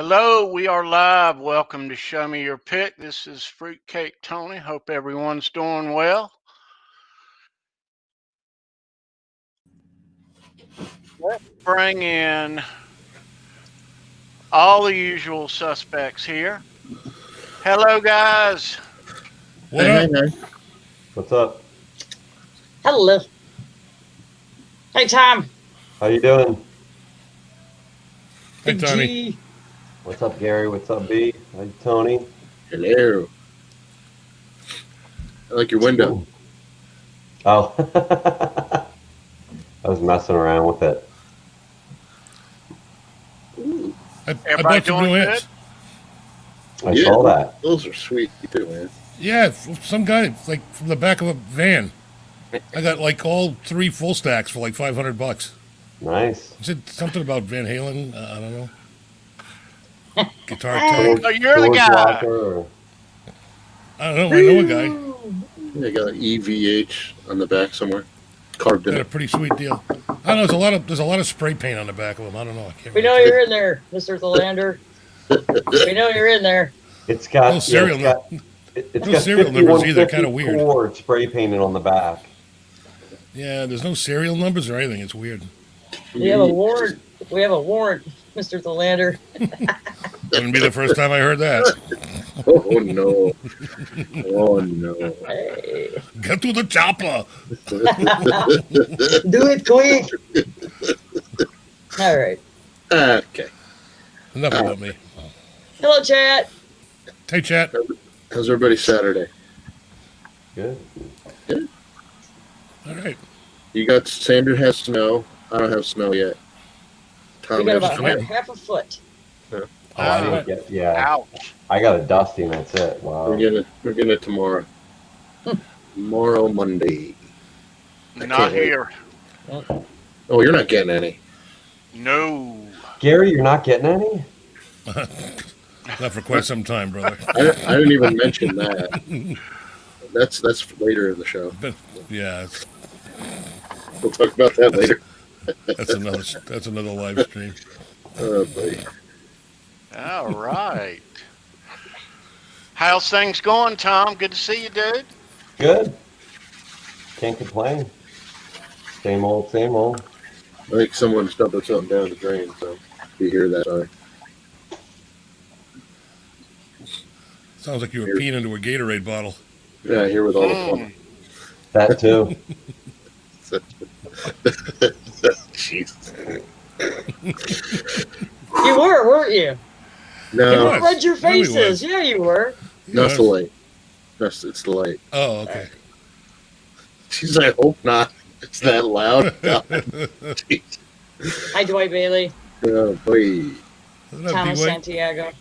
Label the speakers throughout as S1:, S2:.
S1: Hello, we are live. Welcome to Show Me Your Pick. This is Fruitcake Tony. Hope everyone's doing well. Let's bring in all the usual suspects here. Hello, guys.
S2: Hey.
S3: What's up?
S4: Hello. Hey, Tom.
S3: How you doing?
S2: Hey,
S4: Big
S2: Tony.
S4: G.
S3: What's up, Gary? What's up, B? Hi, Tony.
S2: Hello. I like your window.
S3: Oh, I was messing around with it.
S2: I
S1: Everybody
S2: bought some
S1: doing
S2: new
S1: good?
S2: amps.
S3: I saw that.
S5: Those are sweet too, man.
S2: Yeah, some guy like from the back of a van. I got like all 3 full stacks for like $500.
S3: Nice.
S2: He said something about Van Halen. I don't know. Guitar
S3: George-
S2: tech.
S1: Oh, you're the
S3: George
S1: guy.
S3: Walker or-
S2: I don't know. I know a guy.
S5: They got an EVH on the back somewhere, carved in
S2: Got a
S5: it.
S2: pretty sweet deal. I don't know. There's a lot of spray paint on the back of them. I don't know. I can't.
S4: We know
S2: really
S4: you're in there, Mr. Tholander. We know you're in there.
S3: It's got
S2: No serial
S3: it's got,
S2: No
S3: got
S2: serial numbers either,
S3: 5150
S2: kinda weird.
S3: Ford spray painted on the back.
S2: Yeah, there's no serial numbers or anything. It's weird.
S4: We have a warrant. We have a warrant, Mr. Tholander.
S2: Wouldn't be the first time I heard that.
S5: Oh no! Oh no!
S4: Hey.
S2: Get to the chopper.
S4: Do it quick. All right.
S5: Okay.
S2: Enough about me.
S4: Hello, chat.
S2: Hey, chat.
S5: How's everybody Saturday?
S3: Good.
S2: All right.
S5: You got Sandra has snow. I don't have snow yet.
S4: We
S5: Tom
S4: got
S5: has
S4: about
S5: snow.
S4: half a foot.
S3: Oh, I didn't get, yeah.
S1: Ouch.
S3: I got a dusting. That's it. Wow.
S5: We're getting it tomorrow. Tomorrow, Monday.
S1: Not
S5: can't wait.
S1: here.
S5: Oh, you're not getting any.
S1: No.
S3: Gary, you're not getting any?
S2: Not for quite some time, brother.
S5: I didn't even mention that. That's later in the show.
S2: But yeah,
S5: We'll talk about that later.
S2: that's another live stream.
S5: Oh, buddy.
S1: All right. How's things going, Tom? Good to see you, dude.
S3: Good. Can't complain. Same old, same old.
S5: I think someone's dumping something down the drain, so if you hear that, sorry.
S2: Sounds like you were peeing into a Gatorade bottle.
S5: Yeah, I hear with all the fun.
S3: That too.
S5: Jeez.
S4: You were, weren't you?
S5: No,
S2: was.
S4: Read your
S2: Really
S4: faces. Yeah, you were.
S5: that's the light. It's the light.
S2: Oh, okay.
S5: Jeez, I hope not. It's that loud. Jeez.
S4: Hi, Dwight Bailey.
S5: Oh, boy.
S2: Isn't that
S4: Thomas
S2: B-Way?
S4: Santiago.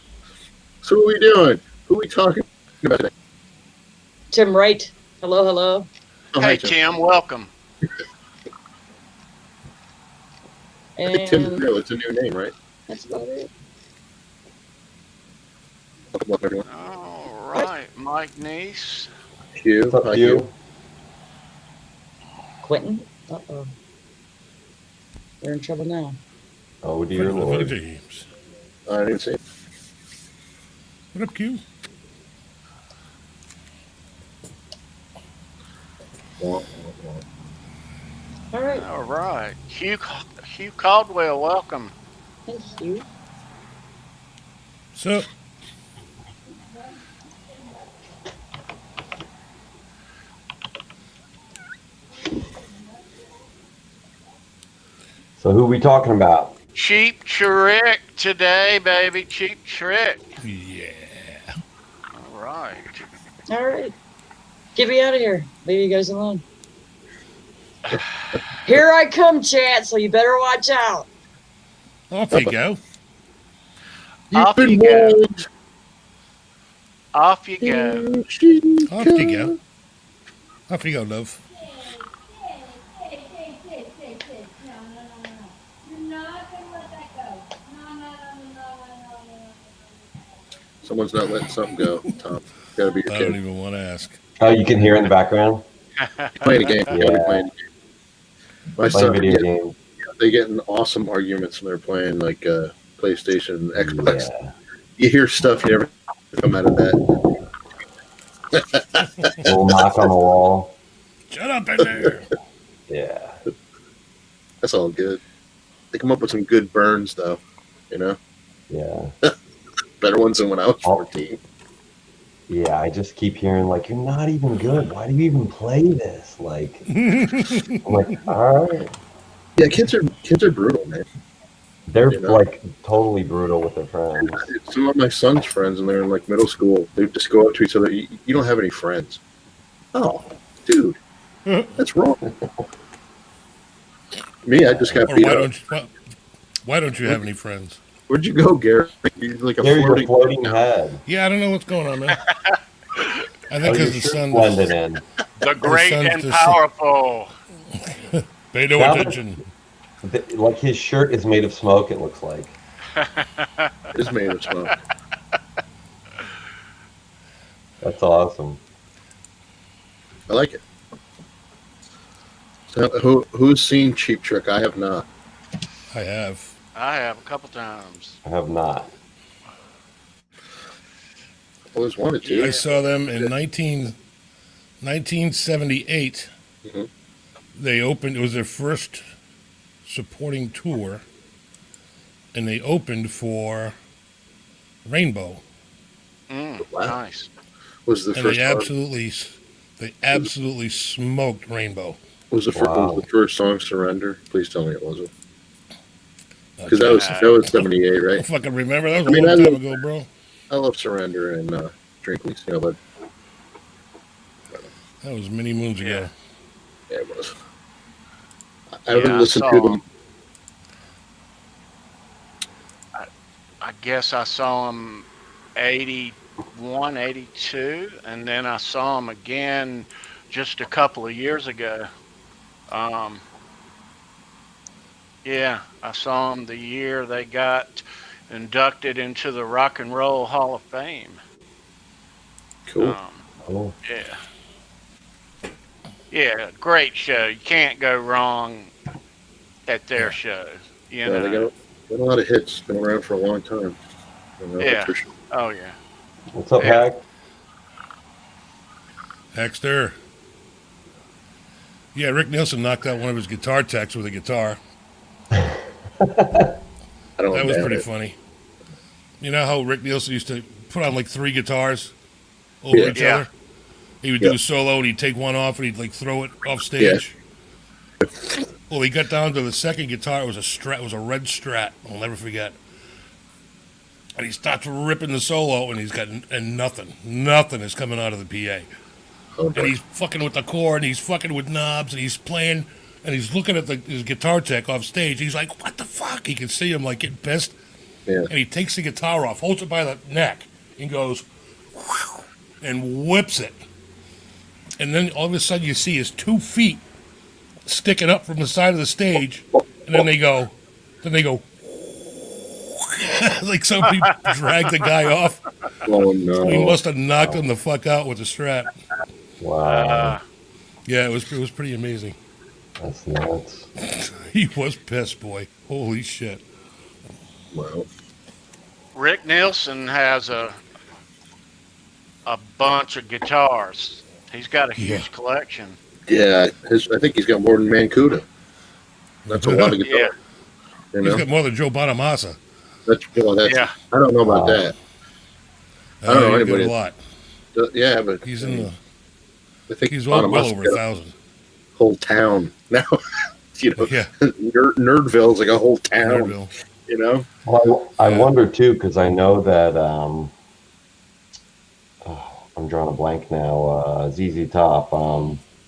S5: So what are we doing? Who are we talking about today?
S4: Tim Wright. Hello, hello.
S5: Oh,
S1: Hey,
S5: hi, Tim.
S1: Tim. Welcome.
S5: I think Tim
S4: And
S5: Grill, it's a new name, right?
S4: that's about it.
S5: Welcome, everyone.
S1: All right. Mike Neese.
S5: Hugh.
S3: What's up,
S5: Hi,
S3: you?
S4: Quentin. Uh-oh. We're in trouble now.
S3: Oh, dear
S2: Friend of the
S3: Lord.
S2: James.
S5: I didn't even see it.
S2: What up, Q?
S4: All right.
S1: All right. Hugh Caldwell, welcome.
S4: Thank you.
S2: So,
S3: So who we talking about?
S1: Cheap Trick today, baby. Cheap Trick.
S2: yeah.
S1: All right.
S4: All right. Get me out of here. Leave you guys alone. Here I come, chat, so you better watch out.
S2: Off you go.
S5: You've
S1: Off
S5: been
S1: you go.
S5: warned.
S1: Off you go.
S2: Off you go. Off you go, love.
S5: Someone's not letting something go, Tom. Gotta be your
S2: I don't
S5: kid.
S2: even want to ask.
S3: Oh, you can hear in the background?
S5: Playing a game.
S3: Yeah.
S5: Gotta be playing a game. My
S3: Playing
S5: son,
S3: video game.
S5: they get in awesome arguments when they're playing like PlayStation, Xbox.
S3: Yeah.
S5: You hear stuff you never come out of that.
S3: Little knock on the wall.
S2: Shut up in there.
S3: Yeah.
S5: That's all good. They come up with some good burns, though. You know,
S3: Yeah.
S5: better ones than when I was 14.
S3: Yeah, I just keep hearing like, you're not even good. Why do you even play this? Like, I'm like, all right.
S5: Yeah, kids are brutal, man.
S3: They're
S5: You know?
S3: like totally brutal with their friends.
S5: Some of my son's friends, and they're in like middle school. They just go up to each other. You don't have any friends. Oh, dude, that's wrong. Me, I just got
S2: Or
S5: beat up.
S2: why don't you have any friends?
S5: Where'd you go, Gary? You're like a
S3: There's your
S5: floating.
S3: floating head.
S2: Yeah, I don't know what's going on, man. I
S3: Oh,
S2: think
S3: your
S2: because the
S3: shirt
S2: sun.
S3: blended in.
S1: The great
S2: son's
S1: and
S2: just-
S1: powerful.
S2: Pay no
S3: That was-
S2: attention.
S3: Like his shirt is made of smoke, it looks like.
S5: It's made of smoke.
S3: That's awesome.
S5: I like it. So, who's seen Cheap Trick? I have not.
S2: I have.
S1: I have a couple times.
S3: I have not.
S5: I always wanted to.
S2: I saw them in 1978.
S5: Mhm.
S2: They opened. It was their first supporting tour, and they opened for Rainbow.
S5: Wow.
S1: Nice.
S5: Was the
S2: And
S5: first
S2: they absolutely smoked Rainbow.
S5: was
S3: Wow.
S5: the first song Surrender? Please tell me it wasn't. Because that was 78,
S2: I
S5: right?
S2: fucking remember that was
S5: I mean,
S2: a long
S5: I
S2: time
S5: love-
S2: ago, bro.
S5: I love Surrender and Drinkley's, but
S2: That was many moons ago.
S5: yeah, it was. I haven't
S1: Yeah, I
S5: listened
S1: saw
S5: to them.
S1: I guess I saw him 81, 82, and then I saw him again just a couple of years ago. Yeah, I saw him the year they got inducted into the Rock and Roll Hall of Fame.
S5: Cool.
S3: Cool.
S1: Yeah. Yeah, great show. You can't go wrong at their shows. You
S5: Yeah,
S1: know.
S5: they got a lot of hits. Been around for a long time. You know,
S1: Yeah.
S5: for sure.
S1: Oh yeah.
S3: What's up,
S1: Yeah.
S3: Hack?
S2: Hexter. Yeah, Rick Nielsen knocked out one of his guitar techs with a guitar.
S5: I don't
S2: That was
S5: doubt
S2: pretty
S5: it.
S2: funny. You know how Rick Nielsen used to put on like 3 guitars over
S5: Yeah.
S2: each
S1: Yeah.
S2: other? He would
S5: Yeah.
S2: do a solo and he'd take one off and he'd like throw it off stage. Well, he got down to the second guitar. It was a Strat. It was a red Strat. I'll never forget. And he starts ripping the solo, and he's got nothing is coming out of the PA.
S5: Oh,
S2: And he's fucking with the chord, and he's fucking with knobs, and he's playing, and he's looking at his guitar tech off stage. He's like, "What the fuck?" He can see him like getting pissed,
S5: yeah.
S2: and he takes the guitar off, holds it by the neck, and goes, whew, and whips it. And then all of a sudden, you see his 2 feet sticking up from the side of the stage, and then they go, like somebody dragged the guy off.
S5: Oh no.
S2: He must have knocked him the fuck out with the Strat.
S3: Wow.
S2: Yeah, it was pretty amazing.
S3: That's nuts.
S2: He was pissed, boy. Holy shit.
S5: Wow.
S1: Rick Nielsen has a bunch of guitars. He's got a huge collection.
S5: Yeah, I think he's got more than Mancuda. That's a lot of guitar.
S1: Yeah.
S5: You
S2: He's
S5: know?
S2: got more than Joe Bonamassa.
S5: That's
S1: Yeah.
S5: I don't know about
S3: Wow.
S5: that. I don't know
S2: He's got
S5: anybody.
S2: a lot.
S5: Yeah, but
S2: He's in the.
S5: I think
S2: He's well
S5: Bonamassa
S2: over
S5: got
S2: 1,000.
S5: whole town now. You know,
S2: Yeah,
S5: Nerdville's like a whole town.
S2: Nerdville.
S5: You know,
S3: Well, I
S2: Yeah.
S3: wonder too, because I know that I'm drawing a blank now. ZZ Top,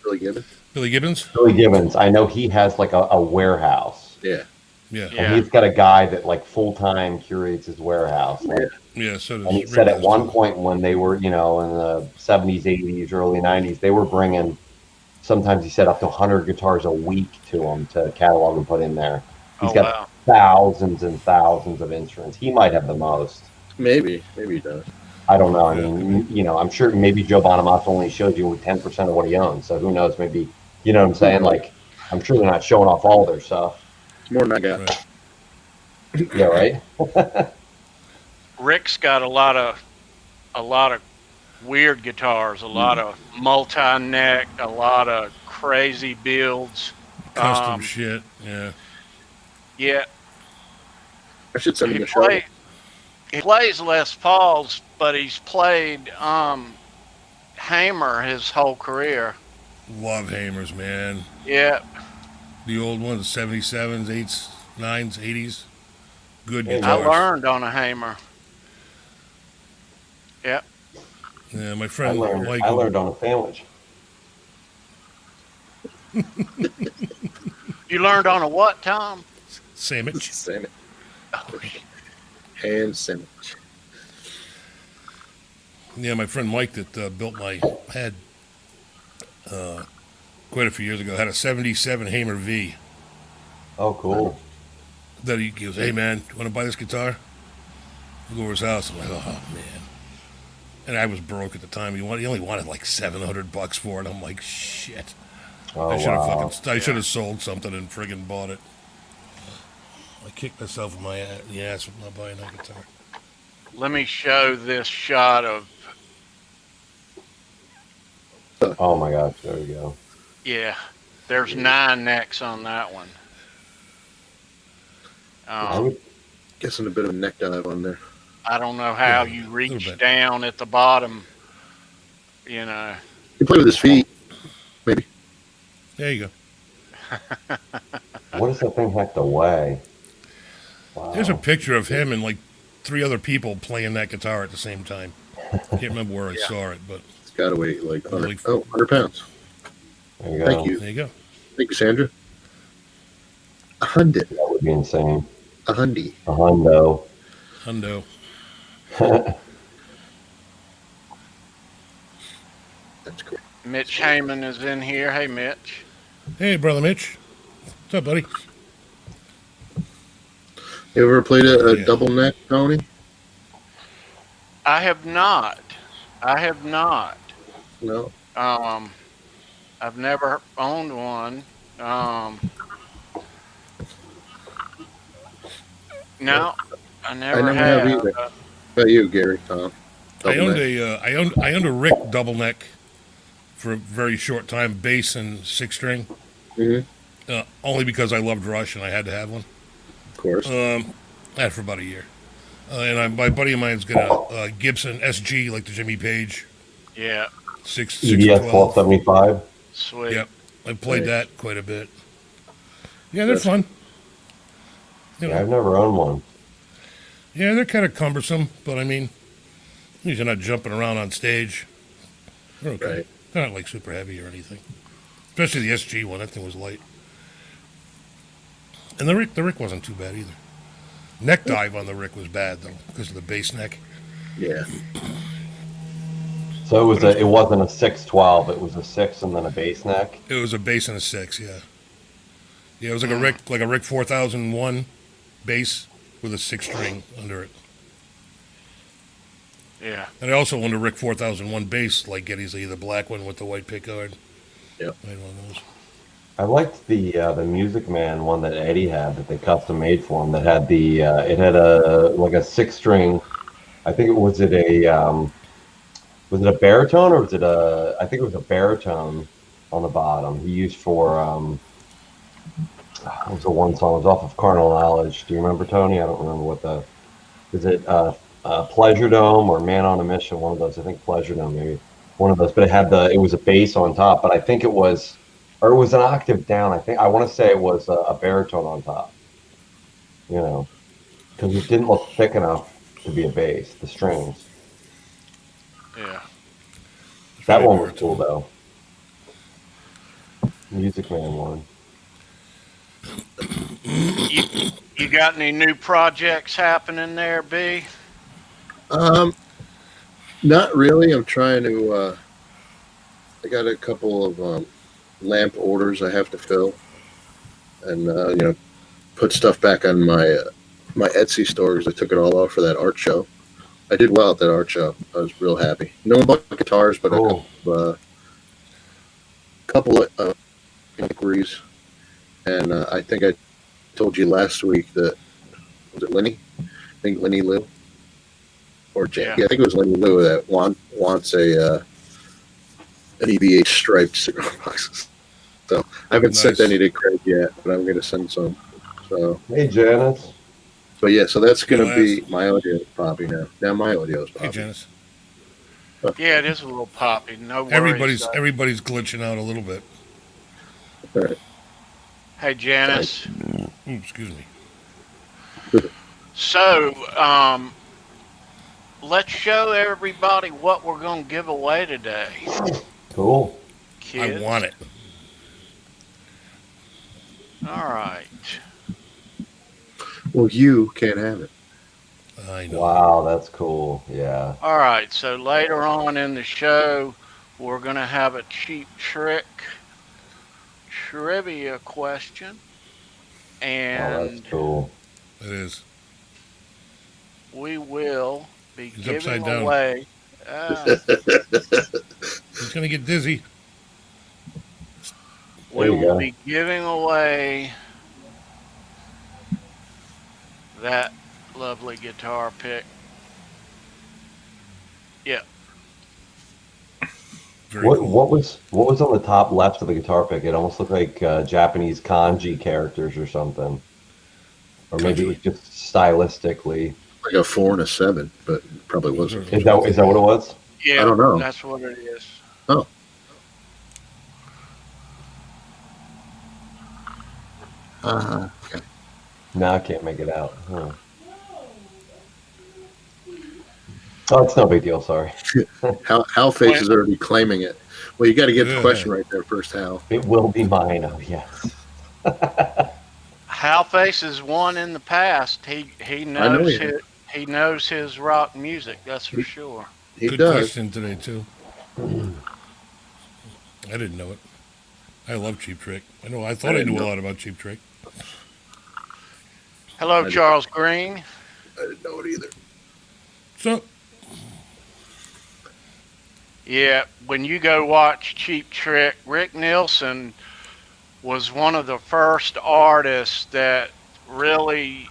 S5: really good.
S2: Billy Gibbons.
S3: Billy Gibbons. I know he has like a warehouse,
S5: Yeah,
S2: Yeah,
S1: Yeah.
S3: and he's got a guy that like full time curates his warehouse. Like,
S2: yeah. So does
S3: and he
S2: Rick
S3: said at
S2: Nielsen.
S3: one point when they were, in the 70s, 80s, early 90s, they were bringing. Sometimes he said up to 100 guitars a week to him to catalog and put in there. He's
S1: Oh,
S3: got
S1: wow.
S3: thousands and thousands of instruments. He might have the most.
S5: maybe he does.
S3: I don't know. I mean, I'm sure maybe Joe Bonamassa only shows you 10% of what he owns. So who knows? Maybe, you know what I'm saying? Like, I'm sure they're not showing off all their stuff.
S5: It's more than I got.
S2: Right.
S3: Yeah, right.
S1: Rick's got a lot of weird guitars, a lot of multi-neck, a lot of crazy builds.
S2: Custom
S1: Um,
S2: shit. Yeah.
S1: yeah,
S5: I should send
S1: he
S5: him a shovel.
S1: plays Les Pauls, but he's played Hamer his whole career.
S2: Love Hamers, man.
S1: Yeah,
S2: The old ones, 77s, 8s, 9s, 80s. Good
S3: Hey,
S1: I
S3: man.
S2: guitars.
S1: learned on a Hamer. Yeah,
S2: Yeah, my
S3: I
S2: friend
S3: learned.
S2: Mike,
S3: I
S2: who,
S3: learned on a sandwich.
S1: you learned on a what, Tom?
S2: sandwich.
S5: Sandwich.
S1: Oh,
S5: Hand sandwich.
S2: Yeah, my friend Mike that built my head quite a few years ago had a 77 Hamer V
S3: Oh, cool.
S2: that he goes, hey man, you want to buy this guitar? I go over his house. I'm like, oh man. And I was broke at the time. He only wanted like $700 for it. I'm like, shit.
S3: Oh,
S2: I should have
S3: wow.
S2: I should have sold something and friggin' bought it. I kicked myself in the ass with not buying that guitar.
S1: let me show this shot of
S3: Oh my gosh. There you go.
S1: yeah. There's 9 necks on that one.
S3: I would.
S5: Guessing a bit of a neck dive on there.
S1: I don't know how
S2: Yeah,
S1: you
S2: a
S1: reach
S2: little bit.
S1: down at the bottom. You know,
S5: He play with his feet, maybe.
S2: There you go.
S3: What does that thing have to weigh? Wow.
S2: There's a picture of him and like 3 other people playing that guitar at the same time. Can't remember where I
S1: Yeah.
S2: saw it, but
S5: It's got to weigh like 100,
S2: Holy-
S5: 100 pounds.
S3: There you go.
S5: Thank you.
S2: there you go.
S5: Thank you, Sandra. A hundred.
S3: That would be insane.
S5: A hundy.
S3: A hundo.
S2: Hundo.
S5: That's cool.
S1: Mitch Heyman is in here. Hey, Mitch.
S2: Hey, brother Mitch. What's up, buddy?
S5: You ever played a
S2: Yeah.
S5: double neck, Tony?
S1: I have not. I have not.
S5: No.
S1: I've never owned one. No, I never,
S5: never have
S1: have.
S5: either. How about you, Gary? Tom?
S2: I owned
S5: neck.
S2: I owned a Rick double neck for a very short time, bass and 6-string.
S5: Mhm.
S2: Only because I loved Rush and I had to have one.
S5: Of course.
S2: I had it for about a year. My buddy of mine's got a Gibson SG, like the Jimmy Page,
S1: Yeah,
S2: 6
S3: EDS
S2: or 12.
S3: 1275.
S1: sweet.
S2: Yep, I played
S5: Nice.
S2: that quite a bit. Yeah, they're
S5: That's-
S2: fun. You know,
S3: Yeah, I've never owned one.
S2: yeah, they're kind of cumbersome, but I mean, you're not jumping around on stage. They're okay.
S5: Right.
S2: They're not like super heavy or anything. Especially the SG one, that thing was light. And the Rick wasn't too bad either. Neck dive on the Rick was bad though, because of the bass neck.
S5: Yeah.
S3: So it wasn't a 612. It was a 6 and then a bass neck.
S2: It was a bass and a 6, yeah. Yeah, it was like a Rick 4001 bass with a 6-string under it.
S1: Yeah,
S2: And I also owned a Rick 4001 bass, like Getty's, the black one with the white pickguard.
S5: Yep.
S2: I had one of those.
S3: I liked the Music Man one that Eddie had that they custom made for him. That had it had a 6-string. I think was it a baritone or was it I think it was a baritone on the bottom. He used for what was the one song? It was off of Carnal Knowledge. Do you remember, Tony? I don't remember is it Pleasure Dome or Man on a Mission? One of those. I think Pleasure Dome, maybe one of those. But it was a bass on top. But I think it was an octave down. I want to say it was a baritone on top. You know, because it didn't look thick enough to be a bass. The strings.
S1: yeah.
S3: That
S2: Very
S3: one was
S2: baritone.
S3: cool though. Music Man one.
S1: You got any new projects happening there, B?
S5: Not really. I'm trying to. I got a couple of lamp orders I have to fill, and put stuff back on my Etsy store because I took it all off for that art show. I did well at that art show. I was real happy. No one bought guitars, but
S3: Cool.
S5: a couple of inquiries. And I think I told you last week that Was it Lenny? I think Lenny Lou. Or Jan.
S1: Yeah.
S5: Yeah, I think it was Lenny Lou that wants an EVH striped cigar boxes. So I haven't sent any to Craig yet, but I'm going to send some. So
S3: Hey, Janice.
S5: But yeah, so that's going to
S2: Yes.
S5: be my audio is popping now. Now my audio is
S2: Hey,
S5: popping.
S2: Janice.
S1: Yeah, it is a little poppy. No worries.
S2: Everybody's glitching out a little bit.
S5: All right.
S1: Hey, Janice.
S2: Ooh, excuse me.
S1: So, let's show everybody what we're going to give away today.
S3: Cool.
S1: Kids.
S2: I want it.
S1: All right.
S5: Well, you can't have it.
S2: I know.
S3: Wow, that's cool. Yeah.
S1: All right. So later on in the show, we're going to have a Cheap Trick trivia question.
S3: Oh,
S1: And
S3: that's cool.
S2: It is.
S1: we will be
S2: He's
S1: giving
S2: upside down.
S1: away.
S2: He's gonna get dizzy.
S1: We
S3: There you
S1: will
S3: go.
S1: be giving away that lovely guitar pick. Yeah.
S2: Very
S3: What
S2: cool.
S3: what was on the top left of the guitar pick? It almost looked like Japanese kanji characters or something, or maybe it was just stylistically.
S5: Like a 4 and a 7, but it probably wasn't.
S3: Is that what it was?
S1: Yeah.
S5: I don't know.
S1: That's what it is.
S5: Oh. Okay.
S3: No, I can't make it out. Huh. Oh, it's no big deal. Sorry.
S5: Hal Face is already claiming it. Well, you got to get the
S2: Yeah.
S5: question right there first, Hal.
S3: It will be mine. Oh, yes.
S1: Hal Face has won in the past. He
S5: know
S1: knows
S5: he
S1: he knows his rock music. That's for sure.
S5: He
S2: Good
S5: does.
S2: question today too. I didn't know it. I love Cheap Trick. I thought I knew a lot about Cheap Trick.
S1: Hello,
S5: I
S1: Charles Green.
S5: I didn't know it either.
S2: So
S1: Yeah, when you go watch Cheap Trick, Rick Nielsen was one of the first artists that really,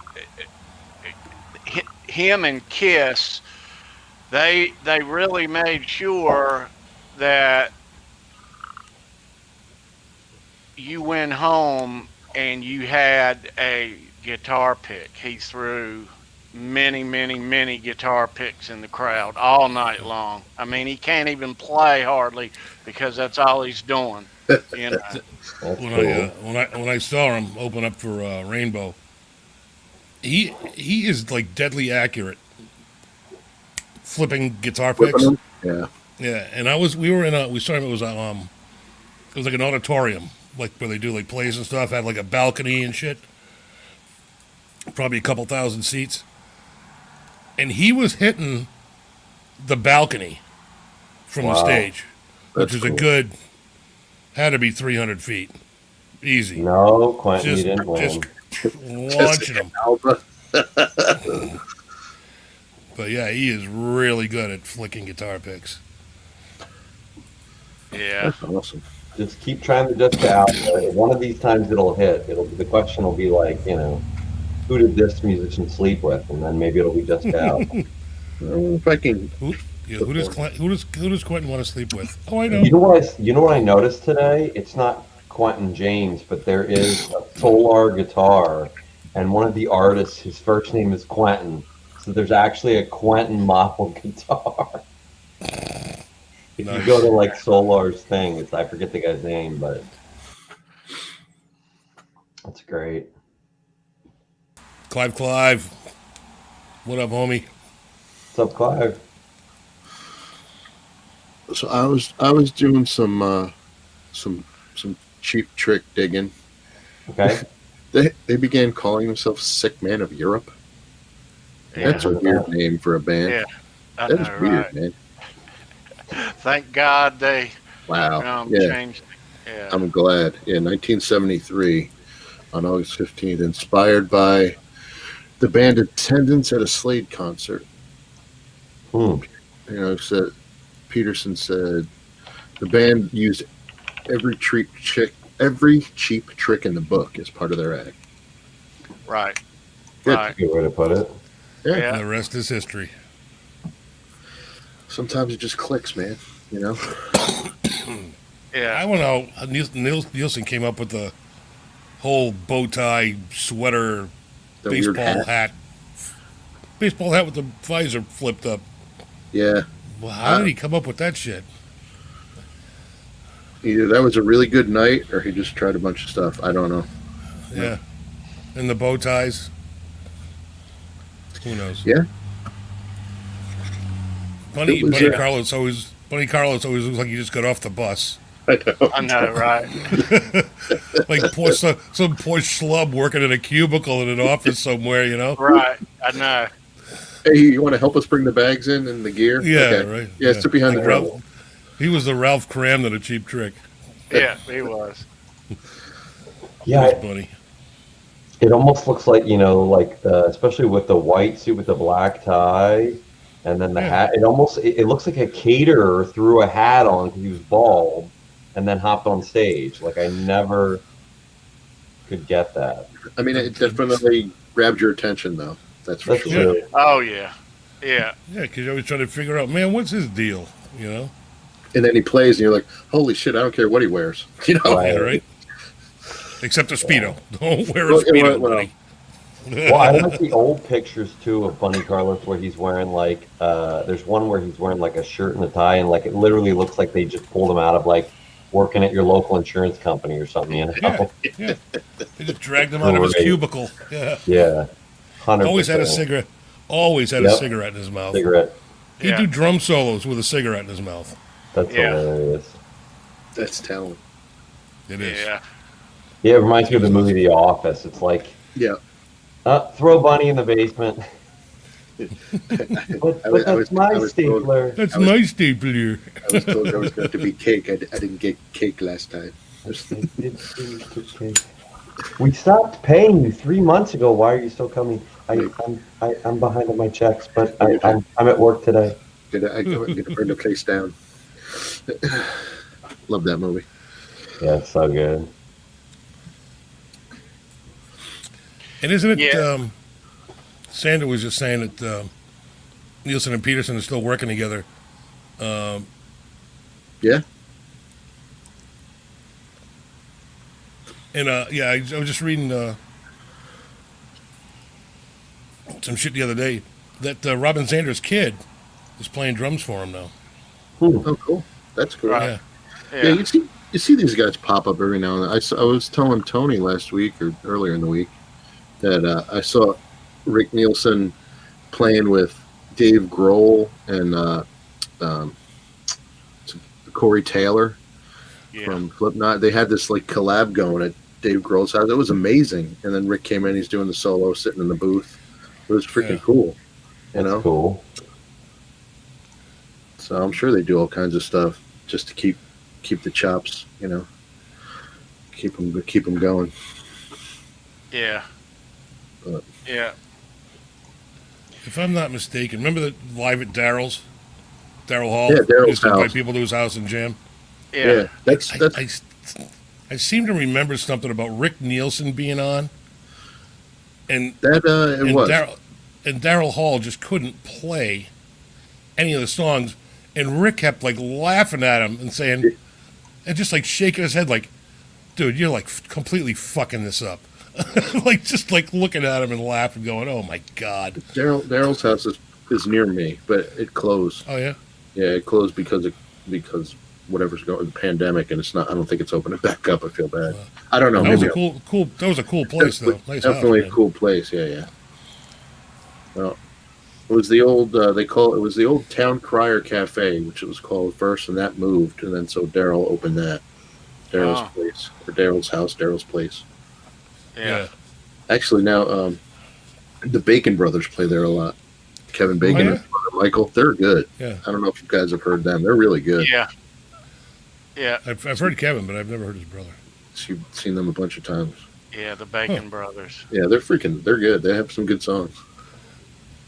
S1: him and Kiss, they really made sure that you went home and you had a guitar pick. He threw many guitar picks in the crowd all night long. I mean, he can't even play hardly because that's all he's doing. You know.
S3: That's
S2: when
S3: cool.
S2: I saw him open up for Rainbow, he is like deadly accurate flipping guitar picks.
S5: Flipping them? Yeah.
S2: Yeah, and we saw him. It was like an auditorium, like where they do like plays and stuff. Had like a balcony and shit. Probably a couple thousand seats, and he was hitting the balcony from the
S3: Wow.
S2: stage, which
S5: That's
S2: is
S5: cool.
S2: had to be 300 feet, easy.
S3: No, Quentin,
S2: Just
S3: you didn't win.
S2: launching them.
S5: Alba.
S2: But yeah, he is really good at flicking guitar picks.
S1: Yeah.
S5: That's awesome.
S3: Just keep trying to just get out there. One of these times it'll hit. The question will be like, who did this musician sleep with? And then maybe it'll be just out.
S5: I don't know if I can.
S2: Who does Quentin want to sleep with? Oh, I know.
S3: You know what I noticed today? It's not Quentin James, but there is a Solar guitar, and one of the artists, his first name is Quentin. So there's actually a Quentin model guitar. If you go to like Solar's thing, I forget the guy's name, but that's great.
S2: Clive, what up, homie?
S3: What's up, Clive?
S5: So I was doing some Cheap Trick digging.
S3: Okay.
S5: They began calling themselves Sick Man of Europe. That's a weird name for a band.
S1: Yeah. I
S5: That is
S1: know,
S5: weird,
S1: right?
S5: man.
S1: Thank God they
S5: Wow. Yeah.
S1: changed it. Yeah.
S5: I'm glad. Yeah, 1973 on August 15th, inspired by the band attendance at a Slade concert. Peterson said the band used every cheap trick in the book as part of their act.
S1: Right.
S3: That's a good way to put it.
S2: And the rest is history.
S5: Sometimes it just clicks, man. You know.
S1: Yeah.
S2: I don't know how Nielsen came up with the whole bow tie sweater,
S5: The weird
S2: baseball hat. Baseball hat with the visor flipped up.
S5: Yeah.
S2: Well, how did he come up with that shit?
S5: Either that was a really good night, or he just tried a bunch of stuff. I don't know.
S2: Yeah. And the bow ties. Who knows?
S5: Yeah.
S2: BunECarlos always looks like he just got off the bus.
S1: I know, right?
S2: Like some poor schlub working in a cubicle in an office somewhere, you know?
S1: Right. I know.
S5: Hey, you want to help us bring the bags in and the gear?
S2: Yeah,
S5: okay.
S2: right.
S5: Yeah, sit behind
S2: like
S5: the drum.
S2: He was the Ralph Cram to the Cheap Trick.
S1: Yeah, he was.
S3: Yeah,
S2: Bunny.
S3: it almost looks like, like especially with the white suit with the black tie, and then the hat. It looks like a caterer threw a hat on because he was bald, and then hopped on stage. Like I never could get that.
S5: I mean, it definitely grabbed your attention, though. That's for
S3: That's
S5: sure.
S3: true.
S1: Oh, yeah. Yeah.
S2: Yeah, because you're always trying to figure out, man, what's his deal? You know?
S5: And then he plays, and you're like, "Holy shit! I don't care what he wears." You know?
S3: Right.
S2: Yeah, right? Except a Speedo. Don't wear a Speedo, buddy.
S3: Well, I like the old pictures too of BunECarlos where he's wearing like there's one where he's wearing like a shirt and a tie, and like it literally looks like they just pulled him out of like working at your local insurance company or something. You know?
S2: Yeah. They just dragged him out of his cubicle. Yeah.
S3: Yeah. 100%.
S2: Always had a cigarette. Always had a cigarette in his mouth.
S3: Cigarette.
S2: He'd do drum solos with a cigarette in his mouth.
S3: That's hilarious.
S5: That's talent.
S2: It is.
S1: Yeah.
S3: Yeah, it reminds me of the movie The Office. It's like, throw Bunny in the basement. but that's my stapler.
S2: That's my stapler.
S5: I was told there was going to be cake. I didn't get cake last time.
S3: We stopped paying you 3 months ago. Why are you still coming? I'm behind on my checks, but I'm at work today.
S5: I'm going to burn the place down. Love that movie.
S3: Yeah, it's so good.
S2: And isn't it, Sandra was just saying that Nielsen and Peterson are still working together.
S5: Yeah.
S2: And, I was just reading some shit the other day that Robin Sanders' kid is playing drums for him now.
S5: Oh, cool. That's cool.
S2: Right.
S5: Yeah, you see these guys pop up every now and then. I was telling Tony last week or earlier in the week that I saw Rick Nielsen playing with Dave Grohl and Corey Taylor from Slipknot. They had this like collab going at Dave Grohl's house. It was amazing. And then Rick came in. He's doing the solo, sitting in the booth. It was freaking cool.
S3: That's cool.
S5: So I'm sure they do all kinds of stuff just to keep the chops, keep them going.
S1: Yeah.
S5: But,
S1: yeah.
S2: If I'm not mistaken, remember the live at Daryl's Hall?
S5: Yeah, Daryl's
S2: used to invite
S5: house.
S2: people to his house and jam.
S5: Yeah, that's.
S2: I seem to remember something about Rick Nielsen being on, and
S5: that it was.
S2: Daryl Hall just couldn't play any of the songs, and Rick kept like laughing at him and saying, and just like shaking his head, like, "Dude, you're like completely fucking this up." Like just like looking at him and laughing, going, "Oh my god."
S5: Daryl's house is near me, but it closed.
S2: Oh yeah.
S5: Yeah, it closed because whatever's going the pandemic, and it's not. I don't think it's opening back up. I feel bad. I don't know.
S2: That was a cool. That was a cool place, though. Nice
S5: definitely
S2: house,
S5: a cool place. Yeah. Well, it was the old. It was the old Town Crier Cafe, which it was called first, and that moved, and then so Daryl opened that. Daryl's place or Daryl's house, Daryl's place.
S1: Yeah.
S5: Actually, now the Bacon Brothers play there a lot. Kevin Bacon and his brother Michael, they're good.
S2: Yeah.
S5: I don't know if you guys have heard them. They're really good.
S1: Yeah. Yeah.
S2: I've heard Kevin, but I've never heard his brother.
S5: You've seen them a bunch of times.
S1: Yeah, the Bacon Brothers.
S5: Yeah, they're good. They have some good songs.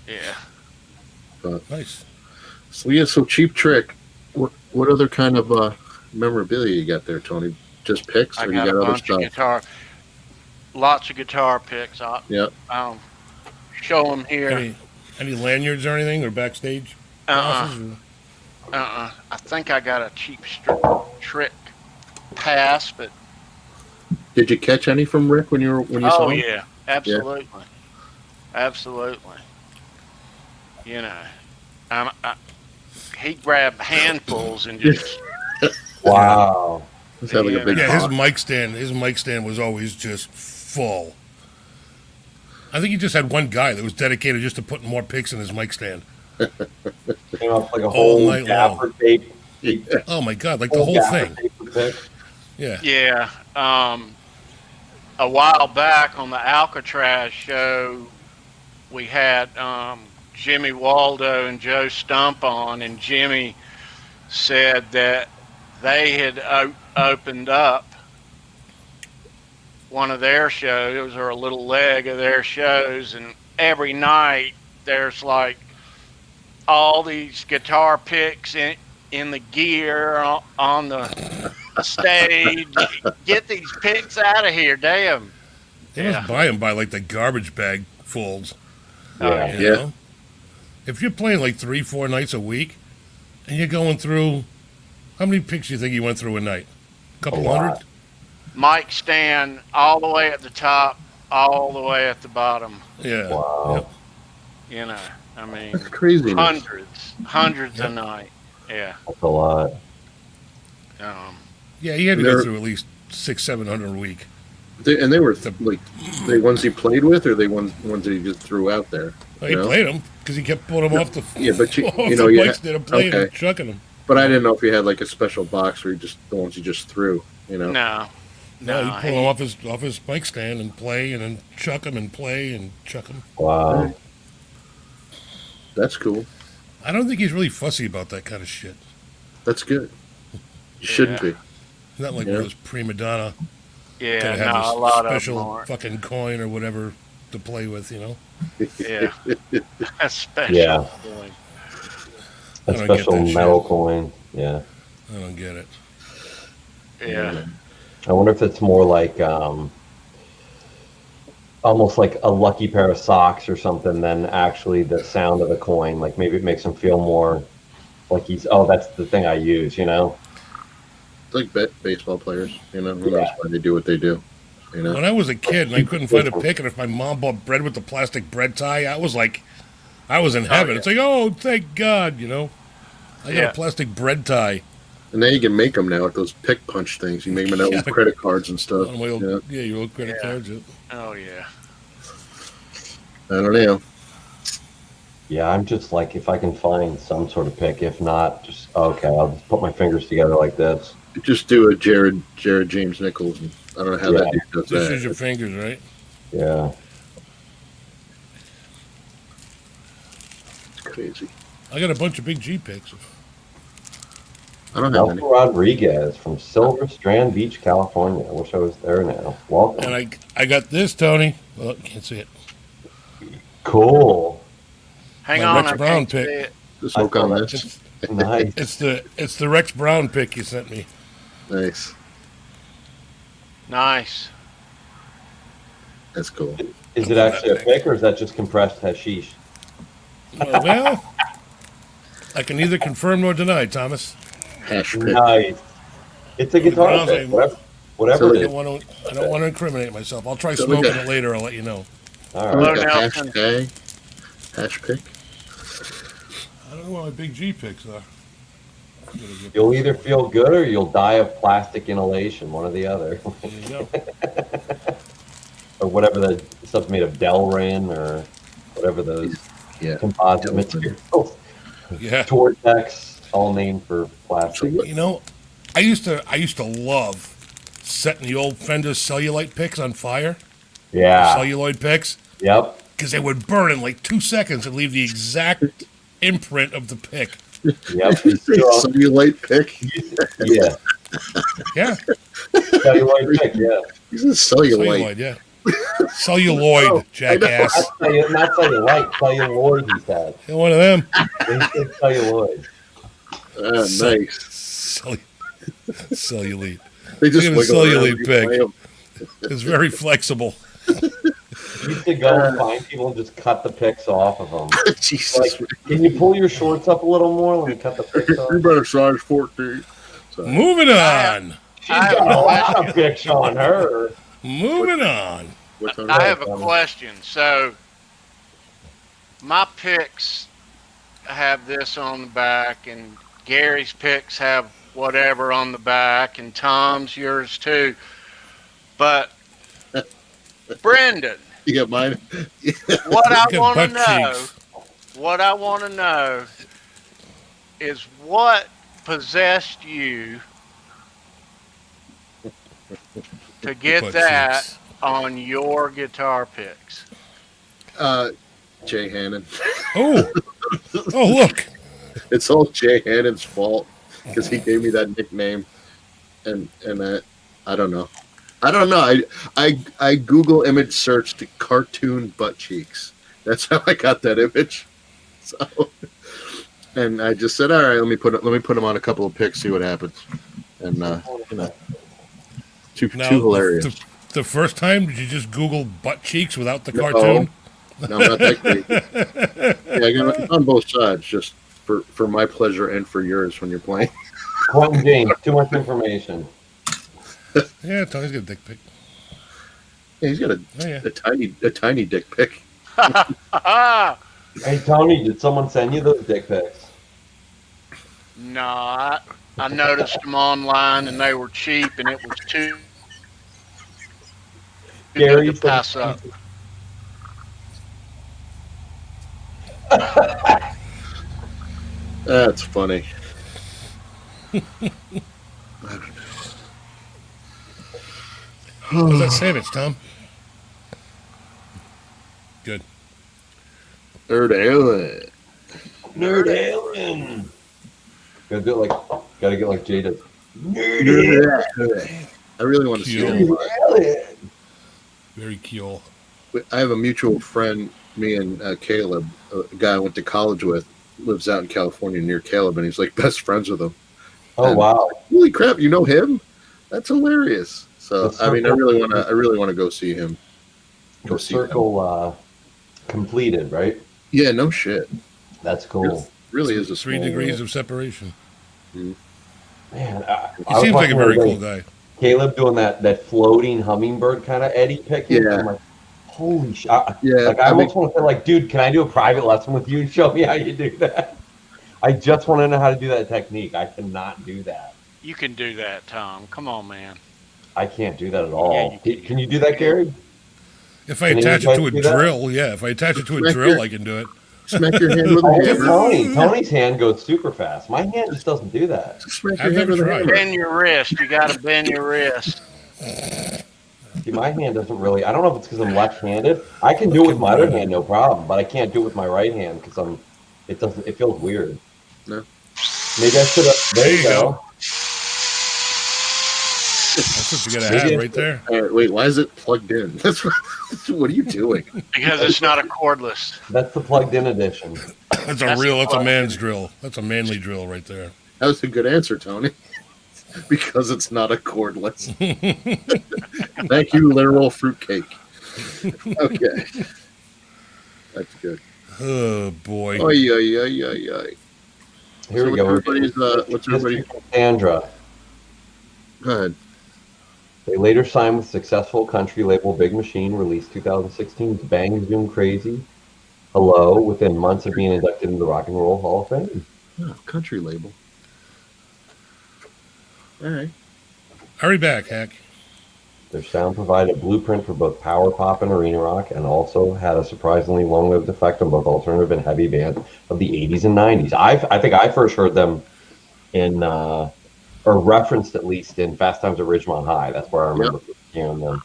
S1: Yeah.
S5: But,
S2: nice.
S5: So Cheap Trick. What other kind of memorabilia you got there, Tony? Just picks, or
S1: I
S5: you
S1: got
S5: got
S1: a
S5: other
S1: bunch
S5: stuff?
S1: of lots of guitar picks.
S5: Yeah.
S1: show them here.
S2: Any lanyards or anything, or backstage passes?
S1: I think I got a cheap trick pass, but
S5: Did you catch any from Rick when you saw him?
S1: Yeah, absolutely, absolutely. You know, he grabbed handfuls and just
S3: Wow.
S5: Let's have like a big
S2: his
S5: box.
S2: mic stand was always just full. I think he just had one guy that was dedicated just to putting more picks in his mic stand.
S3: Came up like a
S2: All
S3: whole
S2: night
S3: gaffer tape.
S2: Oh my God, like the whole thing. Yeah.
S1: yeah. A while back on the Alcatraz show, we had Jimmy Waldo and Joe Stump on, and Jimmy said that they had opened up one of their shows, or a little leg of their shows, and every night there's like all these guitar picks in the gear on the stage. Get these picks out of here, damn.
S2: They must buy them by like the garbage bag fulls.
S3: Yeah.
S2: You know? If you're playing like 3-4 nights a week, and you're going through, how many picks do you think you went through a night? A couple hundred?
S1: Mic stand all the way at the top, all the way at the bottom.
S2: Yeah.
S3: Wow.
S1: You know, I mean,
S5: That's crazy.
S1: hundreds a night. Yeah.
S3: That's a lot.
S2: Yeah, he had to go through at least 600-700 a week.
S5: They were like the ones he played with, or the ones that he just threw out there.
S2: Well, he played them because he kept pulling them off the
S5: but
S2: the mic stand and playing and chucking them.
S5: But I didn't know if you had like a special box where you just the ones you just threw. You know.
S2: No, he'd pull them off his mic stand and play, and then chuck them and play and chuck them.
S3: Wow.
S5: That's cool.
S2: I don't think he's really fussy about that kind of shit.
S5: That's good. You shouldn't be.
S2: He's not like one of those prima donna.
S1: Yeah,
S2: gotta have
S1: a
S2: this
S1: lot
S2: special
S1: of them are.
S2: fucking coin or whatever to play with, you know.
S1: Yeah, a special coin.
S3: A special metal coin. Yeah.
S2: I don't get it.
S1: Yeah.
S3: I wonder if it's more like almost like a lucky pair of socks or something than actually the sound of the coin. Like maybe it makes him feel more like that's the thing I use, you know?
S5: It's like baseball players, you know, that's why they do what they do. You know?
S2: When I was a kid and I couldn't find a pick, and if my mom bought bread with the plastic bread tie, I was in heaven. It's like, oh, thank God, you know. I got a plastic bread tie.
S5: And now you can make them now with those pick punch things. You make them out with credit cards and stuff.
S2: Your old credit cards.
S1: Oh, yeah.
S5: I don't know.
S3: Yeah, I'm just like, if I can find some sort of pick, if not, just, okay, I'll just put my fingers together like this.
S5: Just do a Jared James Nichols. And I don't know how that dude does that.
S2: Just use your fingers, right?
S3: Yeah.
S5: It's crazy.
S2: I got a bunch of big G picks.
S5: I don't have any.
S3: Rodriguez from Silver Strand Beach, California. I wish I was there now. Welcome.
S2: And I got this, Tony. Well, you can't see it.
S3: Cool.
S1: Hang
S2: My
S1: on,
S2: Rex Brown pick.
S5: Just look on this.
S3: Nice.
S2: It's the Rex Brown pick you sent me.
S5: Nice.
S1: Nice.
S5: That's cool.
S3: Is it actually a pick, or is that just compressed hashish?
S2: Well, I can neither confirm nor deny, Thomas.
S5: Hash pick.
S3: Nice. It's a guitar pick. Whatever it is.
S2: I don't want to incriminate myself. I'll try smoking it later. I'll let you know.
S3: All right.
S5: Like a hash pick.
S2: I don't know what my big G picks are.
S3: You'll either feel good or you'll die of plastic inhalation, one or the other.
S2: There you go.
S3: Or whatever the stuff's made of Delrin or whatever those composite materials.
S2: Yeah.
S3: Tortex, all named for plastic.
S2: You know, I used to love setting the old Fender cellulite picks on fire.
S3: Yeah.
S2: Celluloid picks.
S3: Yep.
S2: Because they would burn in like 2 seconds and leave the exact imprint of the pick.
S3: Yep.
S5: Cellulite pick.
S3: Yeah.
S2: Yeah.
S3: Celluloid pick, yeah.
S5: He's a cellulite.
S2: Yeah. Celluloid, jackass.
S3: Not cellulite, celluloid, he said.
S2: One of them.
S3: He said celluloid.
S5: Nice.
S2: Cellulite.
S5: They just
S2: Look at the
S5: wiggle around
S2: cellulite
S5: when you play
S2: pick.
S5: 'em.
S2: It's very flexible.
S3: used to go and find people and just cut the picks off of them.
S5: Jesus.
S3: Like, can you pull your shorts up a little more? Let me cut the picks off.
S5: You better size 14. Sorry.
S2: Moving on.
S3: She's got a lot of picks on her.
S2: Moving on.
S1: I have a question. So, my picks have this on the back, and Gary's picks have whatever on the back, and Tom's, yours too. But, Brendan,
S5: You got mine?
S1: what I
S2: Good
S1: want to
S2: butt
S1: know,
S2: cheeks.
S1: what I want to know is what possessed you to get
S2: Butt
S1: that
S2: cheeks.
S1: on your guitar picks.
S5: Jay Hannon.
S2: Oh, look.
S5: It's all Jay Hannon's fault because he gave me that nickname, and I don't know. I Google image searched cartoon butt cheeks. That's how I got that image. So, and I just said, all right, let me put them on a couple of pics, see what happens. And too hilarious.
S2: The first time, did you just Google butt cheeks without the cartoon?
S5: No, not that great. Yeah, I got it on both sides, just for my pleasure and for yours when you're playing.
S3: Quentin James, too much information.
S2: Yeah, Tony's got a dick pic.
S5: Yeah, he's got a tiny dick pic.
S3: Hey, Tony, did someone send you those dick pics?
S1: No, I noticed them online, and they were cheap, and it was too good to pass up.
S5: That's funny.
S2: What's that sandwich, Tom? Good.
S5: Nerd alien.
S3: Nerd alien. Gotta get like Jada.
S5: I really want to see
S2: Cute.
S5: him.
S2: Very cool.
S5: I have a mutual friend, me and Caleb, a guy I went to college with, lives out in California near Caleb, and he's like best friends with him.
S3: Oh,
S5: and,
S3: wow.
S5: Holy crap, you know him? That's hilarious. So
S3: That's
S5: I mean,
S3: so
S5: I really want to go see him.
S3: The circle completed, right?
S5: Yeah, no shit.
S3: That's cool.
S5: It really is a
S2: 3
S5: small
S2: degrees
S5: world.
S2: of separation.
S3: Man,
S2: He seems like a very cool guy.
S3: Caleb doing that floating hummingbird kind of Eddie pick.
S5: Yeah.
S3: I'm like, holy shit.
S5: Yeah,
S3: Like, I almost want to say, like, dude, can I do a private lesson with you and show me how you do that? I just want to know how to do that technique. I cannot do that.
S1: You can do that, Tom. Come on, man.
S3: I can't do that at all.
S1: Yeah, you
S3: Can you do that, Gary?
S2: If I
S3: Can
S2: attach it to a
S3: anybody do that?
S2: drill, yeah. If I attach it to a drill, I can do it.
S5: Smack your hand with a
S3: Oh,
S5: hammer.
S3: Tony's hand goes super fast. My hand just doesn't do that.
S5: Smack
S2: I've
S5: your hand
S2: never
S5: with a
S2: tried.
S5: hammer.
S1: Bend your wrist. You got to bend your wrist.
S3: See, my hand doesn't really. I don't know if it's because I'm left-handed. I can do it with my other hand, no problem, but I can't do it with my right hand because It doesn't. It feels weird.
S5: No.
S3: Maybe I should have. There you go.
S2: That's what you gotta have right there.
S5: All right, wait, why is it plugged in? That's what are you doing?
S1: Because it's not a cordless.
S3: That's the plugged-in edition.
S2: That's a man's drill. That's a manly drill right there.
S5: That was a good answer, Tony. Because it's not a cordless. Thank you, literal fruitcake. Okay. That's good.
S2: Oh boy.
S5: Oy, oy, oy, oy, oy.
S3: Here
S5: So
S3: we go.
S5: what's everybody's
S3: Sandra.
S5: Go ahead.
S3: They later signed with successful country label Big Machine, released 2016's Bang Zoom Crazy. Hello, within months of being inducted into the Rock and Roll Hall of Fame.
S5: Oh, country label. All right.
S2: Hurry back, Hack.
S3: Their sound provided a blueprint for both power pop and arena rock, and also had a surprisingly long-lived effect on both alternative and heavy bands of the 80s and 90s. I think I first heard them in, or referenced at least in Fast Times at Ridgemont High. That's where I remember hearing them.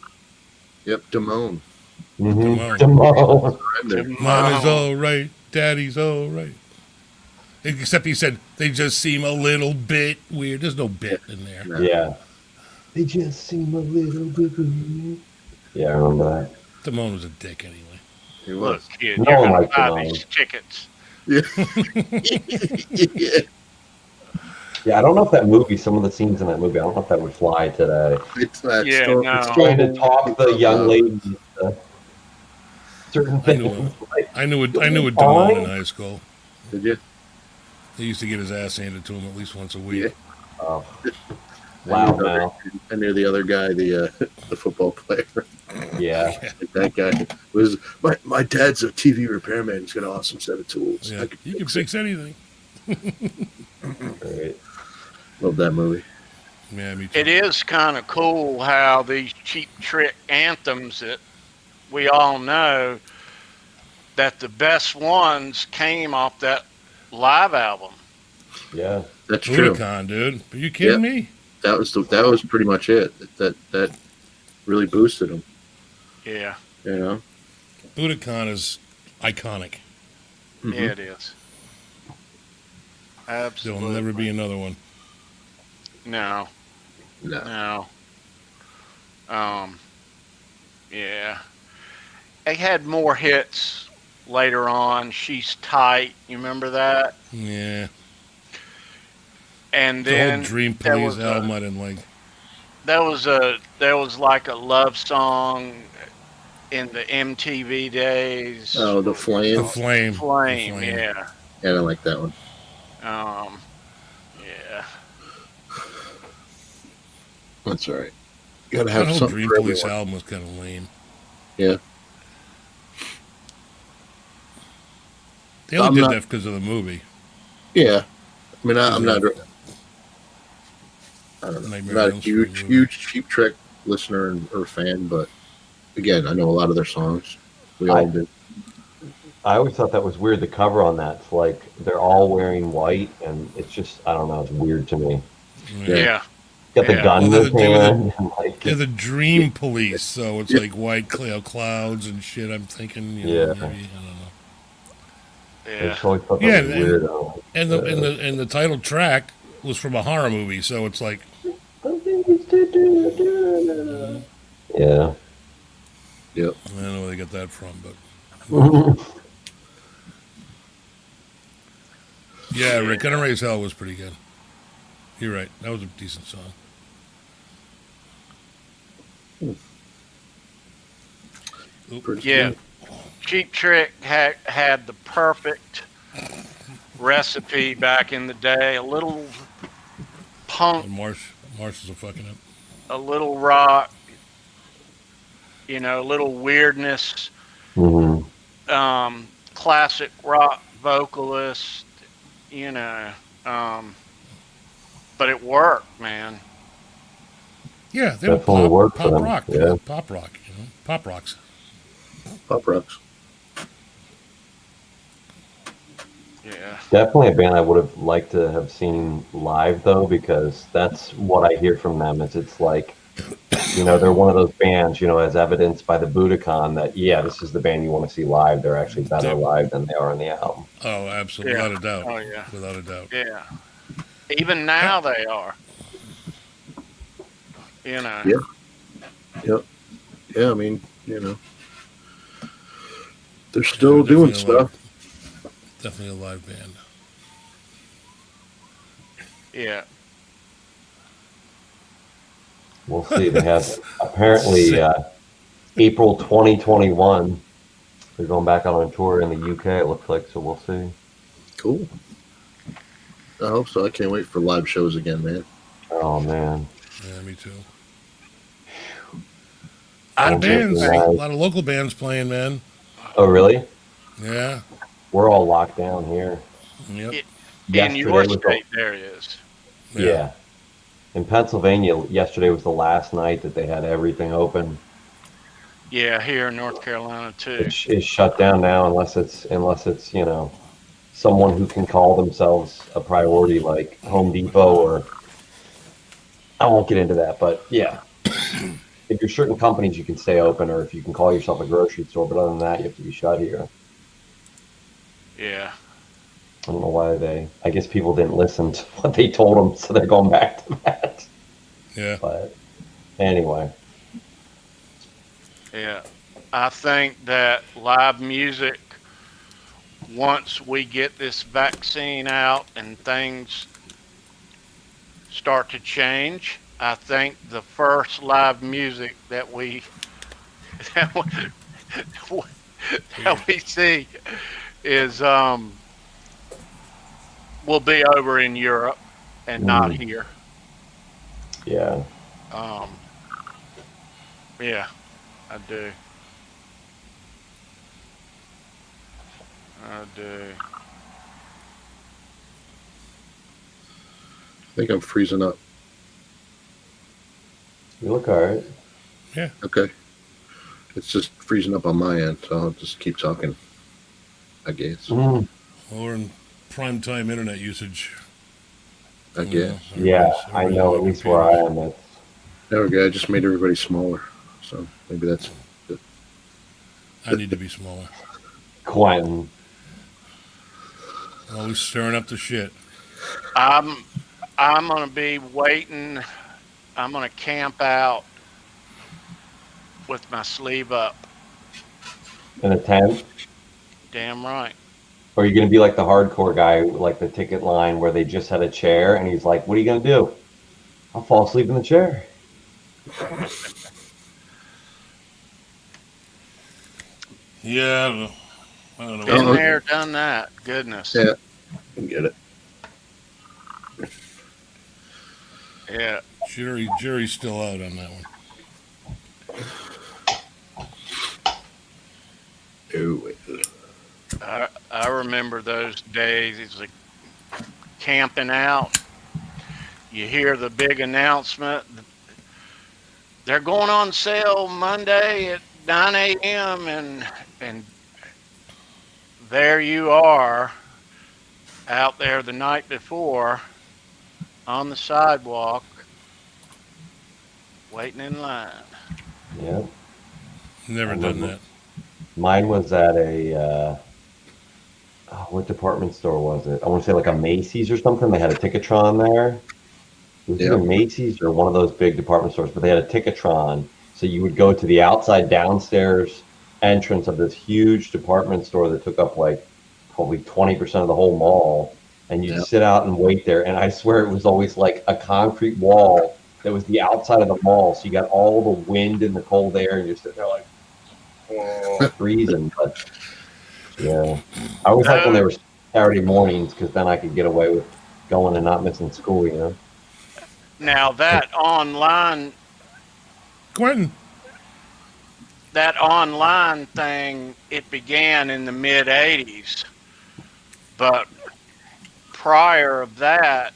S5: Yep, Damone.
S3: Damone.
S2: Mama's all right, Daddy's all right. Except he said they just seem a little bit weird. There's no bit in there.
S3: Yeah. They just seem a little bit weird. Yeah, I remember that.
S2: Damone was a dick anyway.
S5: He
S1: Look,
S5: was.
S1: kid,
S3: No
S1: you're
S3: one
S1: going to
S3: likes
S1: buy
S3: Damone.
S1: these tickets.
S5: Yeah.
S3: Yeah, I don't know if that movie, some of the scenes in that movie, I don't know if that would fly today.
S5: It's
S1: Yeah, no.
S3: Trying to talk the young ladies. certain
S2: I knew
S3: things.
S2: it.
S3: Like,
S2: I knew
S3: "You'll be
S2: a Damone in
S3: fine."
S2: high school.
S5: Did you?
S2: He used to get his ass handed to him at least once a week.
S5: Yeah.
S3: Oh,
S5: I knew the
S3: loudmouth.
S5: I knew the other guy, the football player.
S3: Yeah.
S5: That guy was my dad's a TV repairman. He's got an awesome set of tools.
S2: Yeah,
S5: I could
S2: you can
S5: fix it.
S2: fix anything.
S3: Great.
S5: Love that movie.
S2: Yeah, me too.
S1: It is kind of cool how these Cheap Trick anthems that we all know, that the best ones came off that live album.
S3: Yeah.
S5: That's true.
S2: Budokan, dude. Are you kidding me?
S5: That was pretty much it. That really boosted him.
S1: Yeah,
S5: You know.
S2: Budokan is iconic.
S5: Mhm.
S1: yeah, it is. Absolutely.
S2: There'll never be another one.
S1: No,
S5: No.
S1: no. Yeah. They had more hits later on. She's Tight. You remember that?
S2: Yeah.
S1: And
S2: The whole
S1: then
S2: Dream
S1: there
S2: Police
S1: was
S2: album I didn't like.
S1: there was like a love song in the MTV days.
S5: Oh, the Flame.
S2: The Flame.
S1: Flame,
S2: The Flame.
S1: yeah.
S5: Yeah, I don't like that one.
S1: Yeah.
S5: That's all right. You gotta
S2: That
S5: have
S2: whole
S5: something
S2: Dream
S5: for
S2: Police
S5: everyone.
S2: album was kind of lame.
S5: Yeah.
S2: They only
S5: I'm
S2: did
S5: not-
S2: that because of the movie.
S5: Yeah. I mean, I'm not.
S2: Because
S5: I don't know.
S2: Nightmare
S5: I'm not
S2: on
S5: a
S2: Elm Street movie.
S5: huge Cheap Trick listener or fan, but again, I know a lot of their songs. We all do.
S3: I always thought that was weird. The cover on that's like they're all wearing white, and it's just I don't know. It's weird to me.
S1: Yeah.
S3: Got the
S1: Yeah.
S3: gun in
S2: Well,
S3: his
S2: they were the-
S3: hand. And like,
S2: They're the Dream Police, so it's
S5: Yeah.
S2: like white clouds and shit. I'm thinking, you know,
S3: Yeah.
S2: maybe, I don't know.
S3: I
S1: Yeah.
S3: just always thought that
S2: Yeah,
S3: was
S2: and-
S3: weird.
S2: And the title track was from a horror movie, so it's like,
S3: Yeah.
S5: Yep.
S2: I don't know where they got that from, but yeah, Rick, Gonna Raise Hell was pretty good. You're right, that was a decent song.
S5: Pretty
S1: Yeah.
S5: good.
S1: Cheap Trick had the perfect recipe back in the day. A little punk,
S2: And Marsh is a fucking up.
S1: a little rock, a little weirdness.
S3: hmm
S1: Classic rock vocalist, but it worked, man.
S2: Yeah, they were
S3: Definitely worked for
S2: pop
S3: them,
S2: rock,
S3: yeah.
S2: pop rock, pop rocks.
S5: Pop Rocks.
S1: Yeah.
S3: Definitely a band I would have liked to have seen live though, because that's what I hear from them. Is it's like, they're one of those bands, as evidenced by the Budokan, that this is the band you want to see live. They're actually better live than they are on the album.
S2: Oh, absolutely,
S1: Yeah.
S2: without a doubt.
S1: Oh, yeah.
S2: Without a doubt.
S1: Yeah. Even now they are.
S5: Yeah. Yep. Yeah, I mean, they're still
S2: They're
S5: doing
S2: definitely
S5: stuff.
S2: Definitely a live band.
S1: Yeah.
S3: We'll see. They have apparently April 2021. They're going back out on tour in the UK. It looks like, so we'll see.
S5: Cool. I hope so. I can't wait for live shows again, man.
S3: Oh man.
S2: Yeah, me too.
S1: I
S2: A lot of
S1: do
S2: bands,
S1: think-
S2: a lot of local bands playing, man.
S3: Oh really?
S2: Yeah.
S3: We're all locked down here.
S2: Yep.
S1: In
S3: Yesterday
S1: your
S3: was
S1: state, there is.
S3: Yeah. In Pennsylvania, yesterday was the last night that they had everything open.
S1: Yeah, here in North Carolina too.
S3: It's shut down now unless it's someone who can call themselves a priority like Home Depot or I won't get into that, but yeah. If you're certain companies, you can stay open, or if you can call yourself a grocery store, but other than that, you have to be shut here.
S1: Yeah.
S3: I don't know why I guess people didn't listen to what they told them, so they're going back to that.
S2: Yeah.
S3: But anyway.
S1: Yeah. I think that live music, once we get this vaccine out and things start to change, I think the first live music that that we see is will be over in Europe and not
S3: Mm,
S1: here.
S3: yeah.
S1: Um, yeah, I do. I do.
S5: I think I'm freezing up.
S3: You look all right.
S5: Okay. It's just freezing up on my end, so I'll just keep talking, I guess.
S3: Mm,
S2: Or in prime time internet usage.
S5: I
S2: You
S5: guess.
S2: know,
S3: yeah, I
S2: everybody's
S3: know.
S2: on
S3: At
S2: their
S3: least where I
S2: computers.
S3: am, it's
S5: There we go. I just made everybody smaller. So maybe that's good.
S2: I need to be smaller.
S3: Quentin.
S2: Always stirring up the shit.
S1: I'm I'm gonna be waiting. I'm gonna camp out with my sleeve up.
S3: In a tent.
S1: Damn right.
S3: Or are you going to be like the hardcore guy, like the ticket line where they just had a chair and he's like, what are you going to do? I'll fall asleep in the chair.
S2: Yeah, I don't know. I don't know.
S1: Been
S5: Uh-oh.
S1: there, done that. Goodness.
S5: Yeah, I can get it.
S1: Yeah.
S2: Jerry's still out on that one.
S5: Oh,
S1: I remember those days. It's like camping out. You hear the big announcement. They're going on sale Monday at 9 a.m. and there you are out there the night before on the sidewalk waiting in line.
S3: Yeah.
S2: Never
S3: I
S2: done
S3: remember.
S2: that.
S3: Mine was at a, what department store was it? I want to say like a Macy's or something. They had a Ticketron there. It was either
S5: yeah.
S3: Macy's or one of those big department stores, but they had a Ticketron. So you would go to the outside downstairs entrance of this huge department store that took up like probably 20% of the whole mall. And you'd
S5: Yeah.
S3: sit out and wait there. And I swear it was always like a concrete wall that was the outside of the mall. So you got all the wind and the cold air and you're sitting there like, oh, freezing. But yeah, I always like when they
S1: Those,
S3: were Saturday mornings because then I could get away with going and not missing school, you know?
S1: now
S2: Quentin.
S1: that online thing, it began in the mid 80s, but prior of that,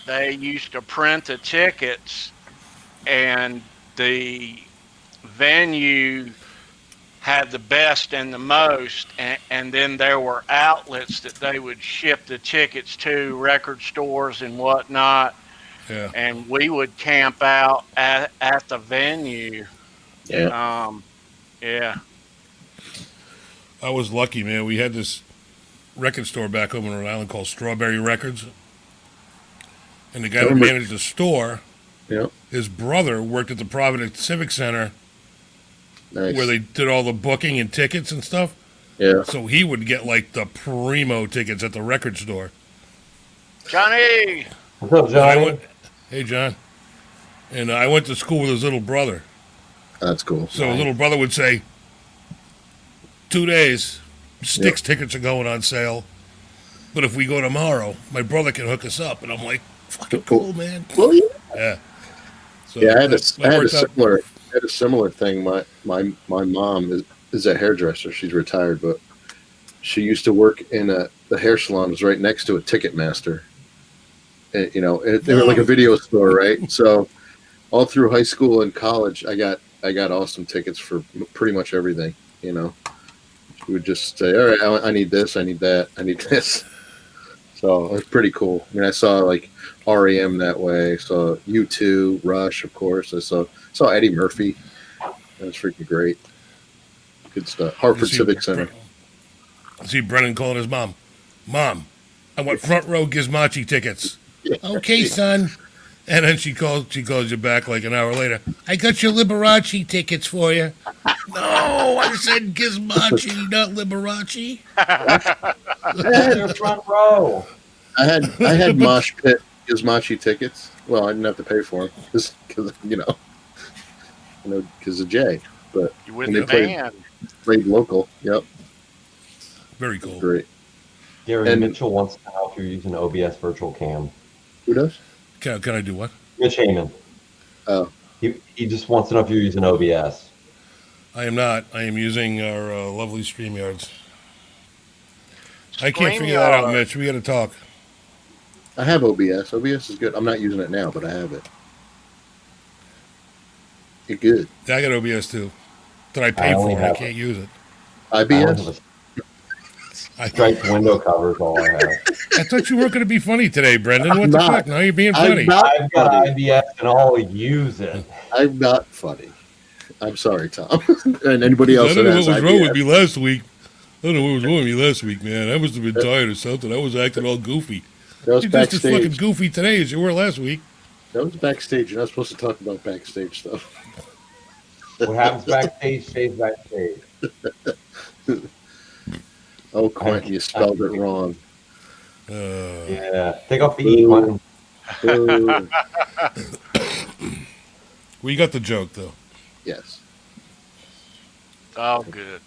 S1: they used to print the tickets and the venue had the best and the most, and then there were outlets that they would ship the tickets to, record stores and whatnot,
S2: Yeah.
S1: and we would camp out at the venue.
S5: Yeah.
S1: Yeah.
S2: I was lucky, man. We had this record store back home in Rhode Island called Strawberry Records. And the guy
S5: I
S2: that
S5: remember.
S2: managed the store,
S5: Yeah.
S2: his brother worked at the Providence Civic Center
S5: Nice.
S2: where they did all the booking and tickets and stuff.
S5: Yeah.
S2: So he would get like the primo tickets at the record store.
S1: Johnny!
S3: What's up,
S2: And I
S3: Johnny?
S2: went, hey, John. And I went to school with his little brother.
S5: That's cool.
S2: So his little brother would say, 2 days, Styx tickets are going on sale. But if we go tomorrow, my brother can hook us up. And I'm like, fucking cool, man.
S5: Well, yeah.
S2: Yeah. So
S5: Yeah, I had
S2: that
S5: a
S2: worked out.
S5: similar thing. My mom is a hairdresser. She's retired, but she used to work in the hair salon was right next to a Ticketmaster. And, they were like a video store, right? So all through high school and college, I got awesome tickets for pretty much everything. She would just say, "All right, I need this, I need that, I need this." So it was pretty cool. I mean, I saw like REM that way. Saw U2, Rush, of course. I saw Eddie Murphy. That was freaking great. Good stuff. Hartford Civic Center.
S2: See Brennan calling his mom. Mom, I want front row Gizmochi tickets.
S5: Yeah.
S2: Okay, son. And then she calls you back like an hour later. I got your Liberace tickets for you. No, I said Gizmochi, not Liberace.
S3: Your front row.
S5: I had Mosh Pit Gizmochi tickets. Well, I didn't have to pay for them because because of Jay. But
S1: You with
S5: when
S1: the
S5: they played,
S1: band.
S5: Played local. Yep.
S2: Very cool.
S5: Great.
S3: Gary
S5: And-
S3: Mitchell wants to know if you're using OBS virtual cam.
S5: Who does?
S2: Can I do what?
S3: Mitch Heyman.
S5: Oh.
S3: He just wants to know if you're using OBS.
S2: I am not. I am using our lovely StreamYards. I can't figure that out, Mitch. We got to talk.
S5: I have OBS. OBS is good. I'm not using it now, but I have it. It's good.
S2: Yeah, I got OBS too. That I pay for. I can't use it.
S5: IBS?
S3: Striped window covers all I have.
S2: I thought you weren't going to be funny today, Brendan. What the fuck? Now you're being funny.
S3: I've got IBS and I'll use it.
S5: I'm not funny. I'm sorry, Tom. And anybody else
S2: I don't
S5: that
S2: know
S5: has
S2: what was
S5: IBS.
S2: wrong with me last week. I don't know what was wrong with me last week, man. I must have been tired or something. I was acting all goofy.
S5: That was
S2: You're just as
S5: backstage.
S2: fucking goofy today as you were last week.
S5: That was backstage. You're not supposed to talk about backstage stuff.
S3: What happens backstage stays backstage.
S5: Oh, Quentin, you spelled it wrong.
S3: Yeah, take off the E, Quentin.
S2: We got the joke, though.
S5: Yes.
S1: All good.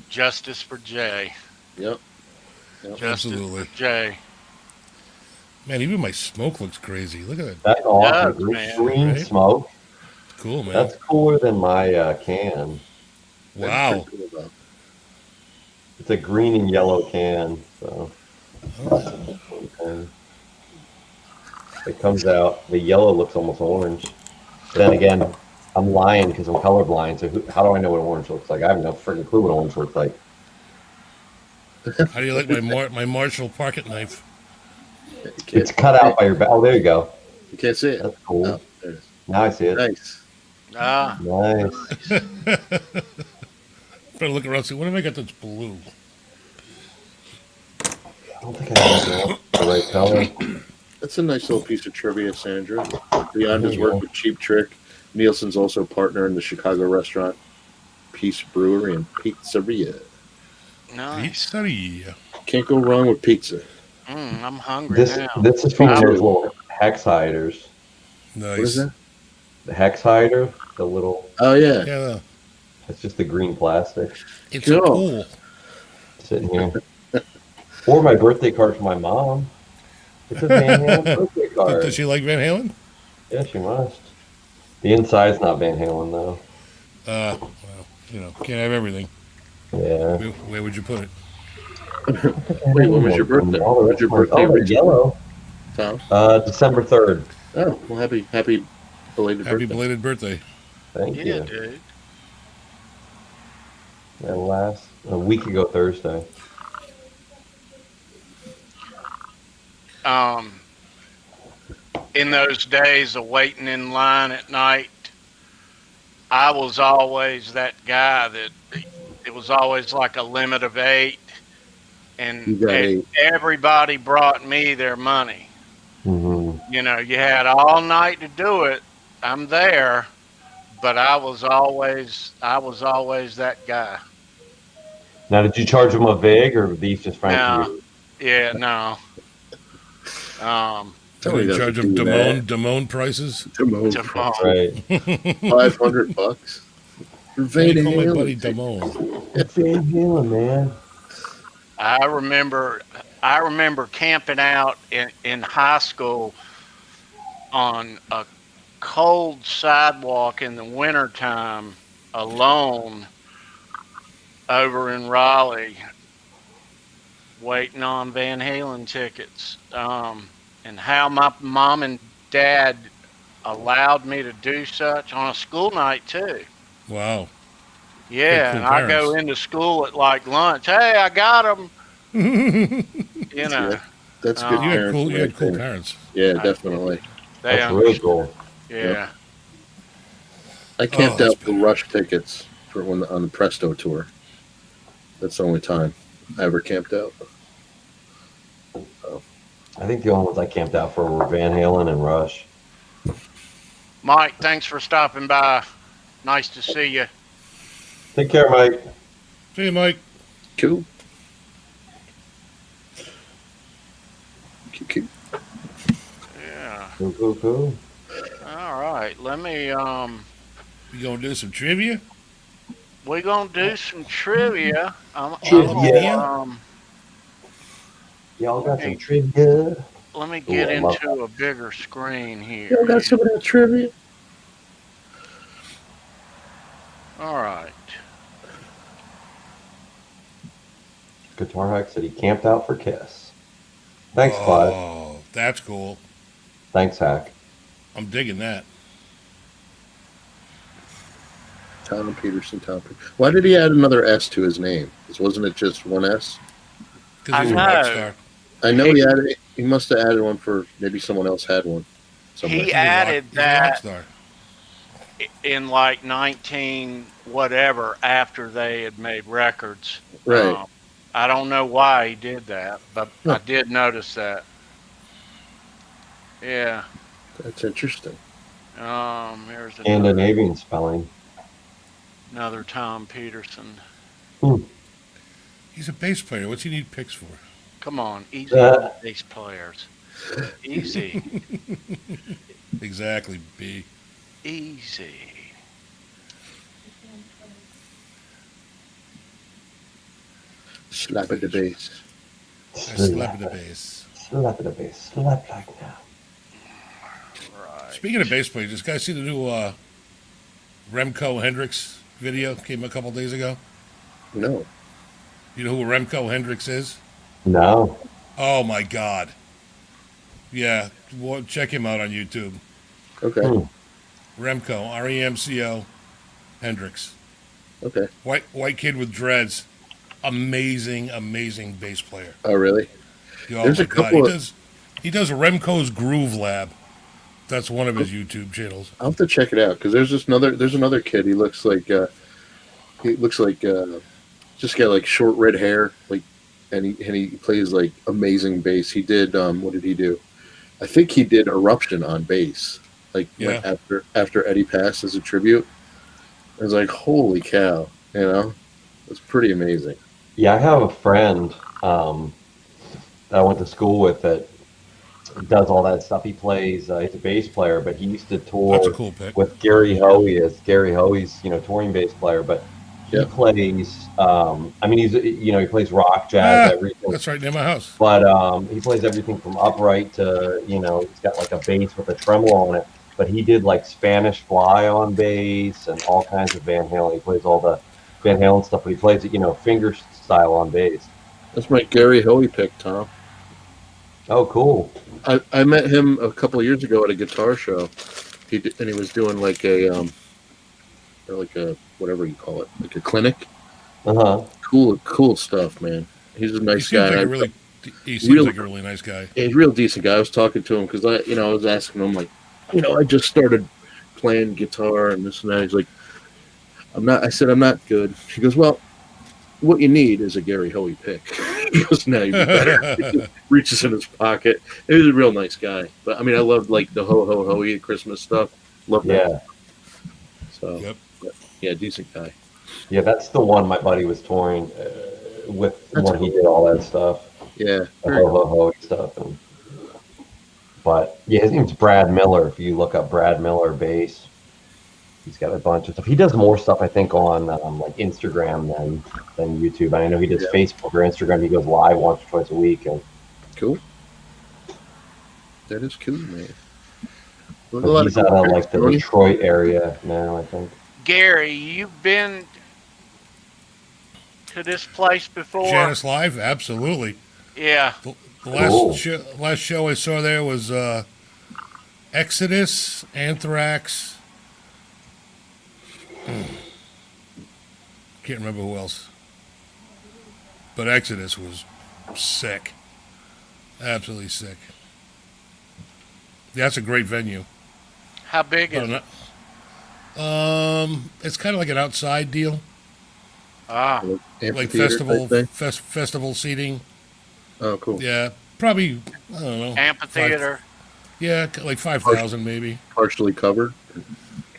S1: Justice for Jay.
S5: Yep.
S1: Justice
S2: Absolutely.
S1: for Jay.
S2: Man, even my smoke looks crazy. Look at that.
S3: That's awesome.
S1: Yeah,
S3: Green
S2: right?
S3: smoke.
S2: Cool, man.
S3: That's cooler than my can.
S2: Wow.
S3: It's a green and yellow can. So it comes out. The yellow looks almost orange. But then again, I'm lying because I'm colorblind. So how do I know what orange looks like? I have no freaking clue what orange looks like.
S2: How do you like my Marshall pocket knife?
S3: It's cut out by your back. Oh, there you go.
S5: You can't see it.
S3: That's cool.
S5: Oh, there it is.
S3: Now I see it.
S5: Nice.
S3: Nice.
S2: Better look around and see, what have I got that's blue?
S3: I don't think I have the right color.
S5: That's a nice little piece of trivia, Sandra. Beyond his work with Cheap Trick, Nielsen's also a partner in the Chicago restaurant Peace Brewery and Pizzeria.
S1: Nice.
S2: Pizzeria.
S5: Can't go wrong with pizza.
S1: I'm hungry
S3: This
S1: now.
S3: is from those little hex hiders.
S2: Nice.
S5: What is that?
S3: The hex hider, the little.
S5: Oh, yeah.
S2: Yeah,
S3: It's just the green plastic
S2: it's
S5: Cool.
S2: cool.
S3: sitting here. Or my birthday card from my mom. It's a Van Halen birthday card.
S2: Does she like Van Halen?
S3: Yeah, she must. The inside's not Van Halen though.
S2: Well, can't have everything.
S3: Yeah.
S2: Where would you put it?
S5: Wait, when was your birthday? When was your birthday?
S3: Oh, they're yellow.
S5: Tom?
S3: December 3rd.
S5: Oh, well, happy belated
S2: Happy
S5: birthday.
S2: belated birthday.
S3: Thank
S1: Yeah,
S3: you.
S1: dude.
S3: That last a week ago Thursday.
S1: In those days of waiting in line at night, I was always that guy that it was always like a limit of 8, and
S5: You got 8.
S1: everybody brought me their money.
S3: Mm-hmm.
S1: You had all night to do it. I'm there, but I was always that guy.
S3: Now, did you charge them a vig or were these just frank
S1: No.
S3: for you?
S1: Yeah, no.
S5: Tony
S2: They
S5: doesn't
S2: charge them
S5: do that.
S2: Damone prices.
S5: Damone.
S3: Right.
S5: $500 for
S2: They
S5: Van
S2: call my buddy
S5: Halen.
S2: Damone.
S3: It's Van Halen, man.
S1: I remember camping out in high school on a cold sidewalk in the wintertime alone over in Raleigh waiting on Van Halen tickets. And how my mom and dad allowed me to do such on a school night too.
S2: Wow.
S1: Yeah,
S2: cool
S1: and I go
S2: parents.
S1: into school at like lunch. Hey, I got them.
S5: Yeah, that's good.
S2: You had
S5: parents
S2: cool. You had
S5: right
S2: cool
S5: there.
S2: parents.
S5: Yeah, definitely.
S1: They
S3: That's really cool.
S1: Yeah.
S5: I camped
S2: that's
S5: out for Rush tickets for on the Presto tour. That's the only time I ever camped out.
S3: I think the only ones I camped out for were Van Halen and Rush.
S1: Mike, thanks for stopping by. Nice to see you.
S3: Take care, Mike.
S2: See you, Mike.
S5: Cool. Cool.
S1: Yeah.
S3: Cool.
S1: All right. Let me
S2: You gonna do some trivia?
S1: We're gonna do some trivia. I'm
S3: Trivia.
S1: gonna
S3: Y'all
S1: let
S3: got some
S1: me
S3: trivia.
S1: get
S3: Ooh, I love that.
S1: into a bigger screen
S5: Y'all
S1: here.
S5: got some of that trivia?
S1: All right.
S3: Guitar Hack said he camped out for Kiss. Thanks, Clive.
S2: Oh, that's cool.
S3: Thanks, Hack.
S2: I'm digging that.
S5: Tom Peterson. Why did he add another S to his name? Wasn't it just one S?
S2: Because
S1: I
S2: he's a rock
S1: know.
S2: star.
S5: I know he added. He must have added one for maybe someone else had one somewhere.
S1: He
S2: He's a rock.
S1: added
S2: He's a rock
S1: that
S2: star.
S1: in like 19 whatever after they had made records.
S5: Right.
S1: I don't know why he did that, but I
S5: Huh.
S1: did notice that. Yeah.
S5: That's interesting.
S1: Here's
S3: Scandinavian spelling.
S1: another Tom Peterson.
S2: He's a bass player. What's he need picks for?
S1: Come on, easy on the bass players. Easy,
S2: Exactly, B.
S1: easy.
S5: Slap at the bass.
S2: I slap the bass.
S3: Slap at the bass. Slap like that.
S1: Right.
S2: Speaking of bass players, this guy see the new Remco Hendricks video came a couple days ago?
S5: No.
S2: You know who Remco Hendricks is?
S3: No.
S2: Oh my God. Yeah, check him out on YouTube.
S5: Okay.
S2: Remco, R-E-M-C-O, Hendricks.
S5: Okay.
S2: White kid with dreads. Amazing, amazing bass player.
S5: Oh, really?
S2: Oh
S5: There's
S2: my
S5: a
S2: God.
S5: couple
S2: He does Remco's Groove Lab. That's one of his YouTube channels.
S5: I'll have to check it out because there's another kid. He looks like just got like short red hair, like, and he plays like amazing bass. He did what did he do? I think he did Eruption on bass, like after Eddie passed as a tribute. I was like, holy cow, it's pretty amazing.
S3: Yeah, I have a friend that I went to school with that does all that stuff. He plays, he's a bass player, but he used to
S2: That's a
S3: tour
S2: cool pick.
S3: with Gary Hoey as Gary Hoey's, touring bass player, but he plays, he plays rock, jazz, everything.
S2: That's right near my house.
S3: But he plays everything from upright to, he's got like a bass with a tremolo on it. But he did like Spanish Fly on bass and all kinds of Van Halen. He plays all the Van Halen stuff, but he plays it, finger style on bass.
S5: That's my Gary Hoey pick, Tom.
S3: Oh, cool.
S5: I met him a couple of years ago at a guitar show. He was doing like a whatever you call it, like a clinic. Cool stuff, man. He's a nice guy.
S2: He seems like a really nice guy.
S5: Yeah, he's a real decent guy. I was talking to him because I was asking him like, I just started playing guitar and this and that. He's like, I said, I'm not good. He goes, well, what you need is a Gary Hoey pick. He goes, now you'd be better. He reaches in his pocket. He was a real nice guy. But I mean, I loved like the Ho Ho Hoey Christmas stuff. Loved that.
S3: Yeah.
S5: So,
S2: yep.
S5: Yeah, decent guy.
S3: Yeah, that's the one my buddy was touring with when he did all that stuff.
S5: Yeah.
S3: The Ho stuff. But yeah, his name's Brad Miller. If you look up Brad Miller bass, he's got a bunch of stuff. He does more stuff, I think, on like Instagram than YouTube. I know he does Facebook or Instagram. He goes live once or twice a week. And
S5: cool. That is cool, man.
S3: he's out of like the Detroit area now, I think.
S1: Gary, you've been to this place before?
S2: Janice Live, absolutely.
S1: Yeah.
S2: The last show I saw there was Exodus, Anthrax. Can't remember who else. But Exodus was sick. Absolutely sick. Yeah, that's a great venue.
S1: How big is it?
S2: It's kind of like an outside deal. Like festival seating.
S5: Oh, cool.
S2: Yeah, probably, I don't know.
S1: Amphitheater.
S2: Like 5,000 maybe.
S5: Partially covered.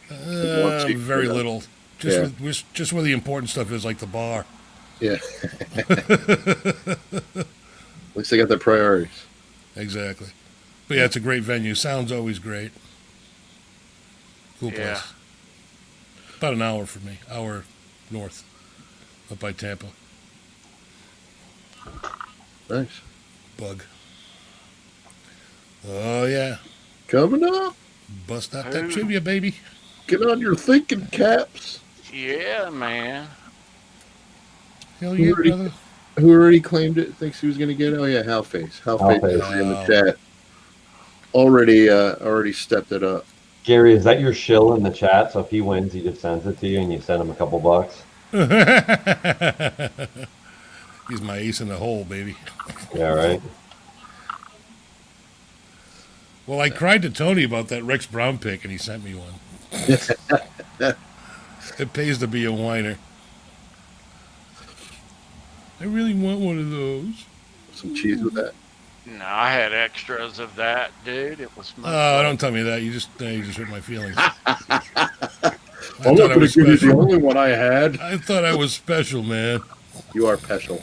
S2: Very little. Just where the important stuff is, like the bar.
S5: Yeah. At least they got their priorities.
S2: Exactly. But yeah, it's a great venue. Sound's always great. Cool place. About an hour for me. Hour north, up by Tampa.
S5: Nice.
S2: Bug. Oh, yeah.
S5: Coming up.
S2: Bust out that
S1: Who?
S2: trivia, baby.
S5: Get on your thinking caps.
S1: Yeah, man.
S2: Hell yeah, brother.
S5: Who already claimed it? Thinks he was going to get it? Oh, yeah, Halface. Halface
S3: Halface.
S5: in the chat. Already stepped it up.
S3: Gary, is that your shill in the chat? So if he wins, he just sends it to you and you send him a couple bucks?
S2: He's my ace in the hole, baby.
S3: Yeah, right.
S2: Well, I cried to Tony about that Rex Brown pick, and he sent me one. It pays to be a whiner. I really want one of those.
S5: Some cheese with that.
S1: No, I had extras of that, dude. It was my.
S2: Oh, don't tell me that. You just hurt my feelings.
S5: I'm not going to give you the only one I had.
S2: I thought I was special, man.
S5: You are special.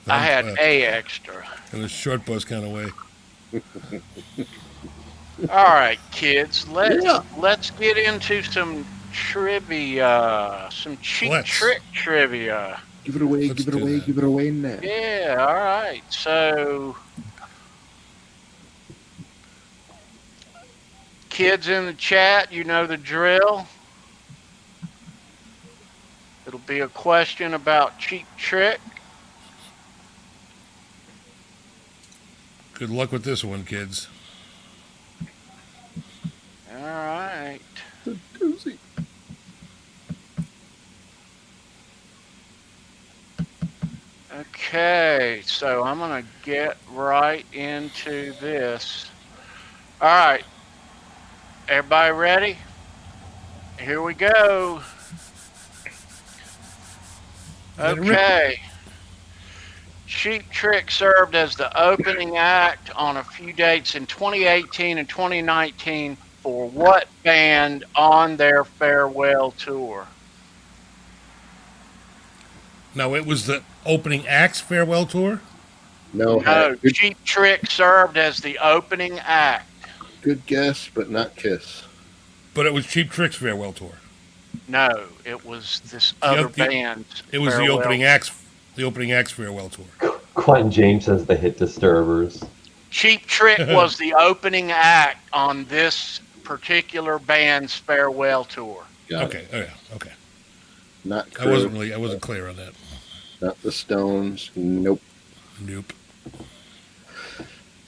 S1: I had a extra.
S2: In a short bus kind of way.
S1: All right, kids. Let's get into some trivia, some cheap trick trivia.
S5: Give it away, give it away now.
S1: Yeah, all right. So, kids in the chat, you know the drill. It'll be a question about Cheap Trick.
S2: Good luck with this one, kids.
S1: All right.
S5: The doozy.
S1: Okay, so I'm going to get right into this. All right. Everybody ready? Here we go. Okay. Cheap Trick served as the opening act on a few dates in 2018 and 2019 for what band on their farewell tour?
S2: Now, it was the opening act's farewell tour?
S1: No, Cheap Trick served as the opening act.
S5: Good guess, but not Kiss.
S2: But it was Cheap Trick's farewell tour.
S1: No, it was this other band.
S2: It was the opening act's farewell tour.
S3: Quentin James says the Hit Disturbers.
S1: Cheap Trick was the opening act on this particular band's farewell tour.
S2: Okay. Oh yeah. Okay.
S5: Not Crew.
S2: I wasn't clear on that.
S5: Not the Stones. Nope.
S2: Nope.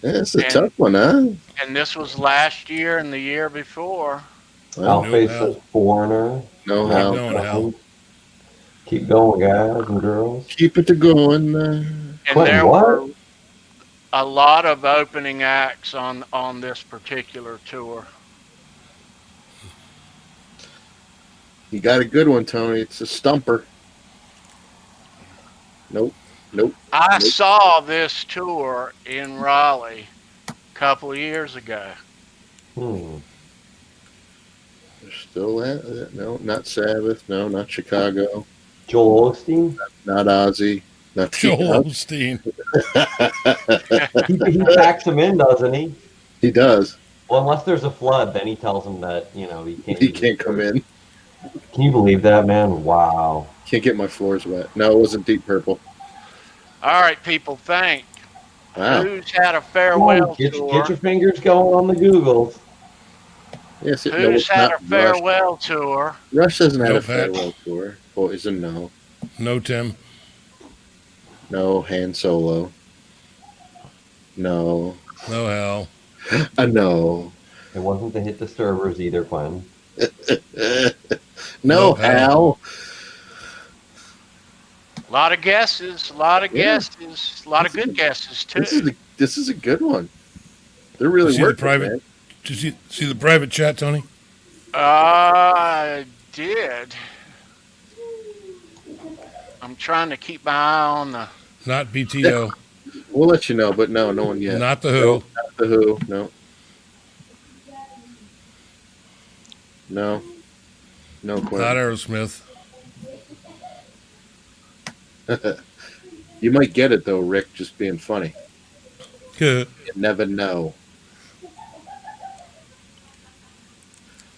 S5: Yeah, it's a tough one, huh?
S1: And this was last year and the year before.
S3: Halface says Foreigner.
S5: No how.
S3: Keep going, guys and girls.
S5: Keep it going.
S1: And there were a lot of opening acts on this particular tour.
S5: You got a good one, Tony. It's a stumper. Nope.
S1: I saw this tour in Raleigh a couple of years ago.
S5: They're still that? No, not Sabbath. No, not Chicago.
S3: Joel Osteen?
S5: Not Ozzy. Not
S2: Joel Osteen.
S3: he packs them in, doesn't he?
S5: He does.
S3: Well, unless there's a flood, then he tells them that,
S5: he can't come in.
S3: Can you believe that, man? Wow.
S5: Can't get my floors wet. No, it wasn't Deep Purple.
S1: All right, people, think.
S5: Wow.
S1: Who's had a farewell
S3: tour?
S1: Get
S3: your fingers going on the Googles.
S5: Yes,
S1: Who's had a farewell tour?
S5: Rush hasn't had a farewell tour. Poison, no.
S2: No, Tim.
S5: No, Han Solo. No.
S2: No hell.
S5: No.
S3: It wasn't the Hit Disturbers either, Quentin.
S5: No, Hal.
S1: A lot of guesses, a lot of guesses, a lot of good guesses too.
S5: This is a good one. They're really working.
S2: Did you see the private chat, Tony?
S1: I did. I'm trying to keep my eye on the.
S2: Not BTO.
S5: We'll let you know, but no one yet.
S2: Not the Who.
S5: No, not the Who. No. No. No. Quentin.
S2: Not Aerosmith.
S5: You might get it though, Rick. Just being funny.
S2: You
S5: never know.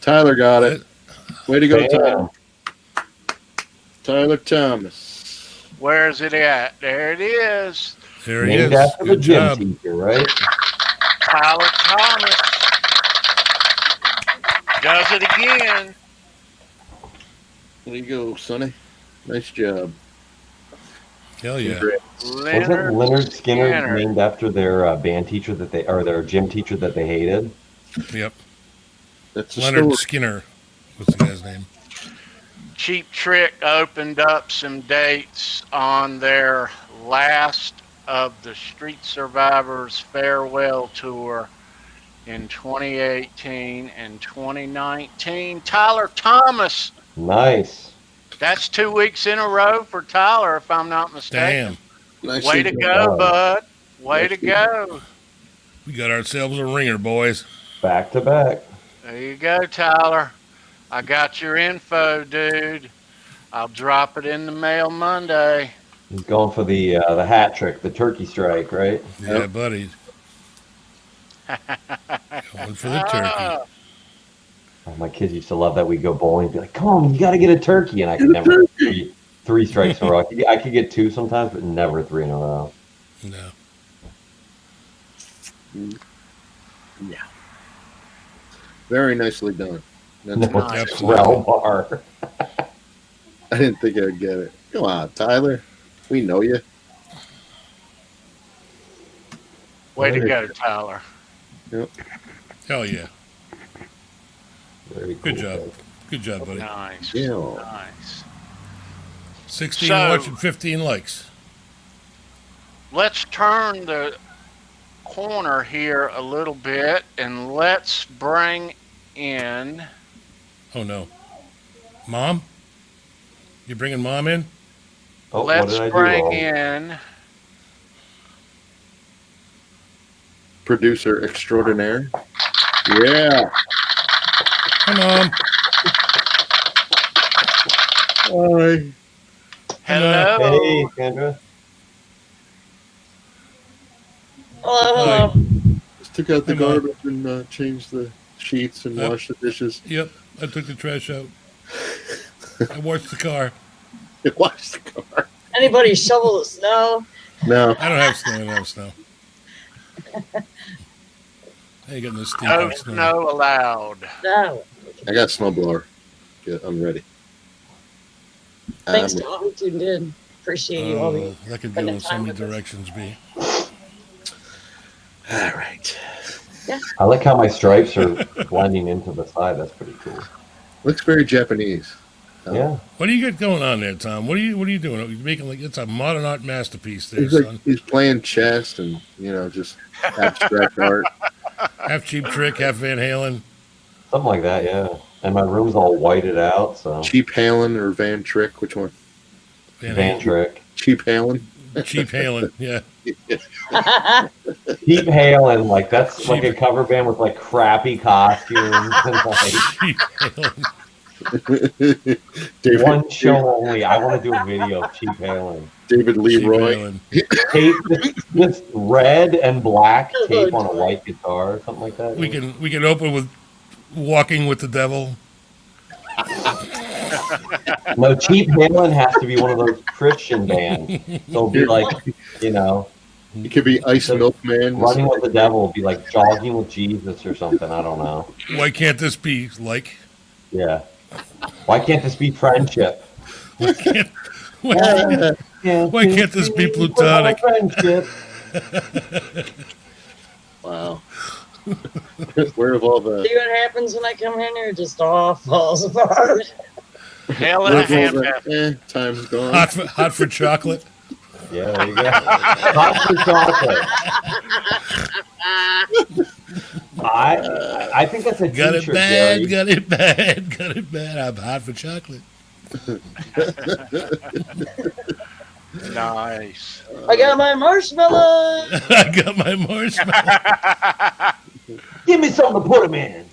S5: Tyler got it. Way to go, Tyler. Tyler Thomas.
S1: Where's it at? There it is.
S2: There he
S3: Named
S2: is.
S3: after the
S2: Good
S3: gym
S2: job.
S3: teacher, right?
S1: Tyler Thomas does it again.
S5: There you go, Sonny. Nice job.
S2: Hell yeah.
S5: Congrats.
S3: Wasn't Leonard Skinner named after their band teacher or their gym teacher that they hated?
S2: Yep.
S5: That's a
S2: Leonard
S5: story.
S2: Skinner was the guy's name.
S1: Cheap Trick opened up some dates on their last of the Street Survivors farewell tour in 2018 and 2019. Tyler Thomas.
S3: Nice.
S1: That's 2 weeks in a row for Tyler, if I'm not mistaken.
S2: Damn.
S1: Way to go, bud. Way to go.
S2: We got ourselves a ringer, boys.
S3: Back to back.
S1: There you go, Tyler. I got your info, dude. I'll drop it in the mail Monday.
S3: He's going for the hat trick, the turkey strike, right?
S2: Yeah, buddy. Going for the turkey.
S3: Oh, my kids used to love that. We'd go bowling and be like, come on, you got to get a turkey. And I could never get three strikes in a row. I could get two sometimes, but never three in a row.
S2: No.
S5: Yeah. Very nicely done. That's
S3: No,
S1: nice.
S3: well bar.
S5: I didn't think I'd get it. Come on, Tyler. We know you.
S1: Way to go, Tyler.
S2: Hell yeah.
S3: Very cool.
S2: Good job. Good job, buddy.
S1: Nice.
S5: Yeah.
S1: Nice.
S2: 16
S1: So-
S2: watching, 15 likes.
S1: Let's turn the corner here a little bit and let's bring in.
S2: Oh, no. Mom? You bringing Mom in?
S3: Oh, what
S1: let's
S3: did I do
S1: bring
S3: wrong?
S1: in.
S5: Producer extraordinaire. Yeah.
S2: Hi, Mom.
S5: Hi.
S1: Hello.
S3: Hey, Sandra.
S4: Hello.
S5: Just took out the
S2: Come on.
S5: garbage and changed the sheets and
S2: Yep.
S5: washed the dishes.
S2: Yep, I took the trash out. I washed the car.
S5: Washed the car.
S4: Anybody shovel the snow?
S5: No.
S2: I don't have snow. I don't have snow. I ain't got no
S1: No
S2: stinking snow.
S1: snow allowed.
S4: No.
S5: I got a snowblower. Good. I'm ready.
S4: Thanks
S5: I'm
S4: to all who tuned in. Appreciate you all.
S2: Oh, that could go in so many directions, B.
S5: all right.
S3: I like how my stripes are blending into the side. That's pretty cool.
S5: Looks very Japanese.
S3: Yeah.
S2: What do you got going on there, Tom? What are you doing? You're making like it's a modern art masterpiece there,
S5: He's like
S2: son.
S5: he's playing chess and just abstract art.
S2: Half Cheap Trick, half Van Halen.
S3: Something like that, yeah. And my room's all whited out, so.
S5: Cheap Halen or Van Trick? Which one?
S3: Van Trick.
S5: Cheap Halen.
S2: Cheap Halen, yeah.
S3: Cheap Halen, like that's like
S2: Cheap-
S3: a cover band with like crappy costumes and like
S2: Cheap Halen.
S5: David,
S3: one show only. I want to do a video of Cheap Halen.
S5: David
S2: Cheap
S5: Leroy.
S2: Halen.
S3: Tape, just red and black tape on a white guitar, or something like that.
S2: We can open with Walking with the Devil.
S3: No, Cheap Halen has to be one of those Christian bands. So it'll be like,
S5: It could be Ice Milkman.
S3: Running with the Devil would be like Jogging with Jesus or something. I don't know.
S2: Why can't this be like?
S3: Yeah. Why can't this be friendship?
S2: Why can't this be plutonic?
S3: Friendship.
S5: Wow. Where have all the
S4: See what happens when I come in here? Just all falls apart.
S1: Hell and a
S5: where's all
S1: half.
S5: the time's gone?
S2: Hot for chocolate.
S3: Yeah, there you go. Hot for chocolate. I think that's a
S2: Got it
S3: t-shirt,
S2: bad,
S3: Gary.
S2: got it bad, got it bad. I'm hot for chocolate.
S1: Nice.
S4: I got my marshmallow.
S2: I got my marshmallow.
S3: Give me something to put them in.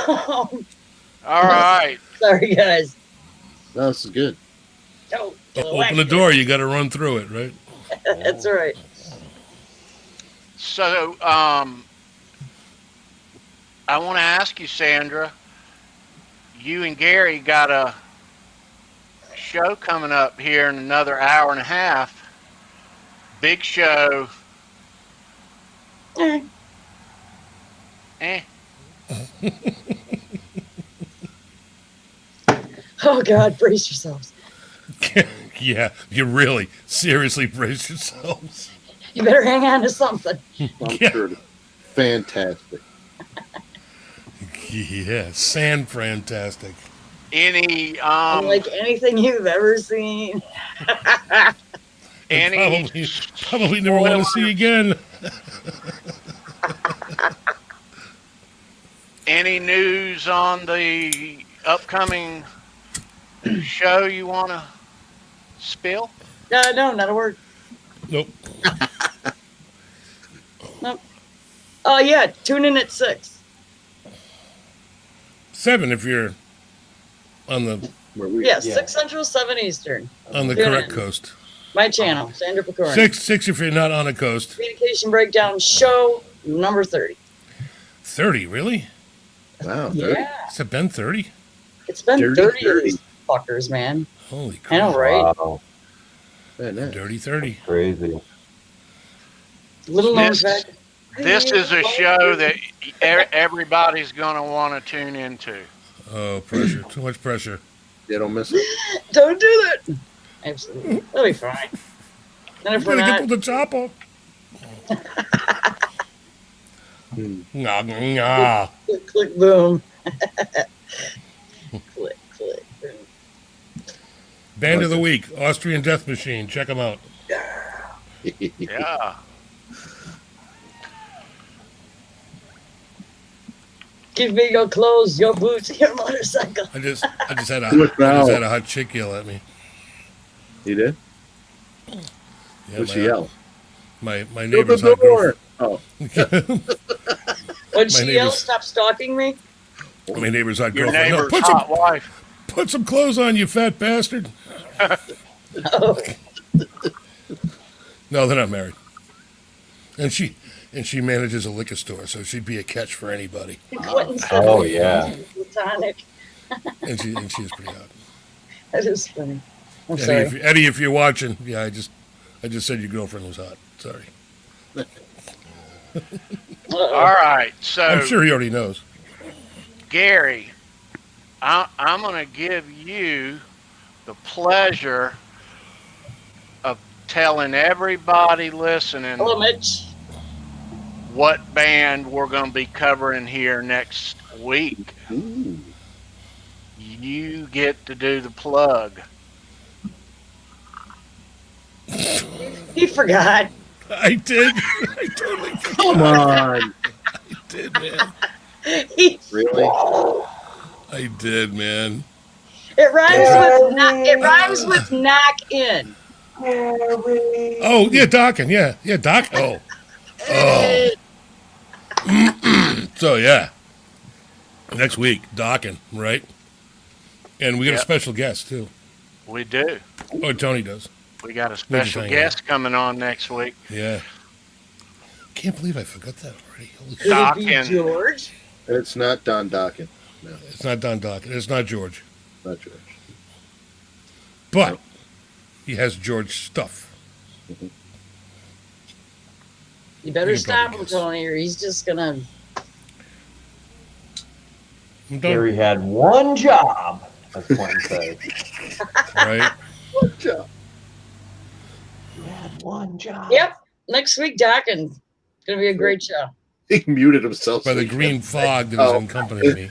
S1: All right.
S4: Sorry, guys.
S5: No, this is good.
S4: Oh,
S2: Open the door, you got to run through it, right?
S4: That's right.
S1: So, I want to ask you, Sandra. You and Gary got a show coming up here in another hour and a half. Big show.
S4: Eh.
S1: Eh.
S4: Oh God, brace yourselves.
S2: Yeah, you really seriously brace yourselves.
S4: You better hang on to something.
S5: I'm
S2: Yeah.
S5: sure. Fantastic.
S2: Yeah, sand fantastic.
S1: Any
S4: Unlike anything you've ever seen.
S1: any
S2: Probably never want to see again.
S1: any news on the upcoming show you want to spill?
S4: No, not a word.
S2: Nope.
S4: Nope. Oh yeah, tune in at 6.
S2: 7 if you're on the
S5: Where we?
S4: Yes,
S3: Yeah.
S4: 6 Central, 7 Eastern.
S2: on the
S4: Tune
S2: correct
S4: in.
S2: coast.
S4: My channel, Sandra Pokorney.
S2: 6 if you're not on the coast.
S4: Communication Breakdown show number 30.
S2: 30, really?
S5: Wow.
S4: Yeah.
S2: Has it been 30?
S4: It's been
S5: Dirty
S4: 30 of
S5: 30.
S4: these fuckers, man.
S2: Holy
S4: I know,
S2: crap.
S4: right?
S3: Wow,
S5: Man, that-
S2: Dirty 30.
S3: crazy.
S4: Little known
S1: This-
S4: fact.
S1: This is a show that everybody's going to want to tune into.
S2: Oh, pressure. Too much pressure.
S5: they don't miss it.
S4: Don't do that. Absolutely. That'll be fine. And if
S2: We're
S4: we're
S2: going to
S4: not,
S2: get to the chopper. Nah, nah.
S4: click, click, boom. Click, click, boom.
S2: Band of the Week, Austrian Death Machine. Check them out.
S1: Yeah.
S4: Give me your clothes, your boots, your motorcycle.
S2: I just had
S5: Look now.
S2: a hot chick yell at me.
S5: You did?
S2: Yeah,
S5: What's she yell?
S2: My
S5: Open
S2: neighbor's
S5: the
S2: hot
S5: door.
S2: girlfriend.
S5: Oh,
S4: When
S2: My
S4: she yelled,
S2: neighbors-
S4: stop stalking me.
S2: My neighbor's hot
S1: Your
S2: girlfriend. No,
S1: neighbor's hot wife.
S2: put some clothes on, you fat bastard.
S4: Oh,
S2: No, they're not married. And she manages a liquor store, so she'd be a catch for anybody.
S4: Quentin said
S3: Oh yeah.
S4: platonic.
S2: And she is pretty hot.
S4: That is funny. I'm
S2: Eddie,
S4: sorry.
S2: Eddie, if you're watching, yeah, I just said your girlfriend was hot. Sorry.
S1: All right. So,
S2: I'm sure he already knows.
S1: Gary, I'm going to give you the pleasure of telling everybody listening
S4: Hello, Mitch.
S1: what band we're going to be covering here next week.
S5: ooh.
S1: You get to do the plug.
S4: He forgot.
S2: I did. I totally
S5: Come on.
S2: did, man.
S5: Really?
S2: I did, man.
S4: It rhymes with knock in.
S2: Oh, yeah, docking. Yeah, doc. Oh. So, yeah. Next week, docking, right? And we got a
S1: Yep.
S2: special guest, too.
S1: We do.
S2: Oh, Tony does.
S1: We got a special
S2: hang
S1: guest coming on next week.
S2: Yeah. Can't believe I forgot that already. Holy
S4: Could
S2: shit.
S4: it be
S1: Docking.
S4: George?
S5: And it's not Don Dockin. No,
S2: It's not Don Docking. It's not George.
S5: not George.
S2: But he has George stuff.
S4: You better
S2: You can
S4: stop
S2: probably
S4: him,
S2: guess.
S4: Tony, or he's just gonna.
S2: I'm done.
S3: Gary had one job, as Quentin says.
S2: Right?
S5: Good job.
S3: He had one job.
S4: Yep. Next week, Dockin. It's gonna be a great show.
S5: He muted himself.
S2: By
S5: so
S2: the
S5: he
S2: green
S5: couldn't-
S2: fog that was
S5: Oh.
S2: accompanying me.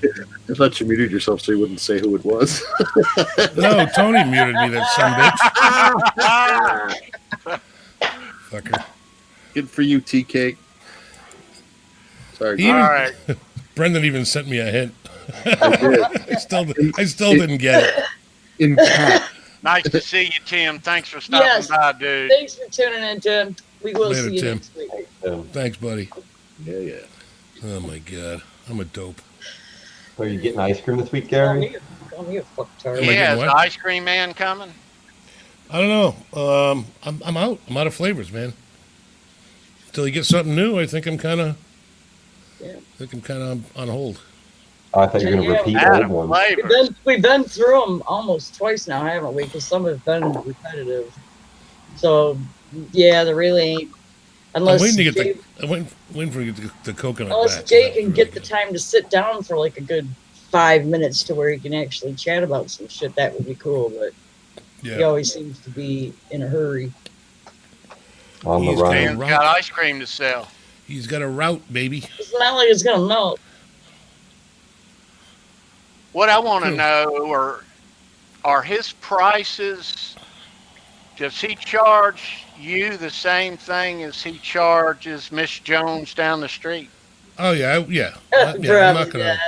S5: I thought you muted yourself so you wouldn't say who it was.
S2: No, Tony muted me, that son bitch. Fucker.
S5: Good for you, Tea Cake. Sorry,
S2: He-
S1: All right.
S2: Brendan even sent me a hint.
S5: I did.
S2: I still didn't get it.
S5: In cat.
S1: Nice to see you, Tim. Thanks for stopping
S4: Yes.
S1: by, dude.
S4: Thanks for tuning in, Tim. We will
S2: Later,
S4: see you
S2: Tim.
S4: next week.
S2: Thanks, buddy.
S5: Yeah.
S2: Oh, my God. I'm a dope.
S3: So are you getting ice cream this week,
S4: Call
S3: Gary?
S4: me a fucktard.
S2: Am I
S1: Yeah,
S2: getting
S1: is
S2: what?
S1: the ice cream man coming?
S2: I don't know. I'm out. I'm out of flavors, man. Until you get something new, I think I'm kind of
S4: Yeah.
S2: I think I'm kind of on hold.
S3: I thought you were going to
S4: Yeah,
S3: repeat
S1: Out
S3: old
S1: of
S3: ones.
S1: flavors.
S4: We've been through them almost twice now, haven't we? Because some have been repetitive. So yeah, there really ain't.
S2: I'm
S4: Unless
S2: waiting to get
S4: Jay,
S2: the. I'm waiting for you to get the coconut
S4: unless
S2: back.
S4: Jay
S2: That was
S4: can
S2: really
S4: get the
S2: good.
S4: time to sit down for like a good 5 minutes to where he can actually chat about some shit, that would be cool. But he
S2: Yeah.
S4: always seems to be in a hurry.
S3: On the
S2: He's got a
S3: run.
S1: Man's got
S2: route.
S1: ice cream to sell.
S2: He's got a route, baby.
S4: It's not like it's gonna melt.
S1: What I want to
S2: True.
S1: know are his prices. Does he charge you the same thing as he charges Miss Jones down the street?
S2: Oh yeah, yeah. I'm not
S4: Probably
S2: gonna.
S4: not.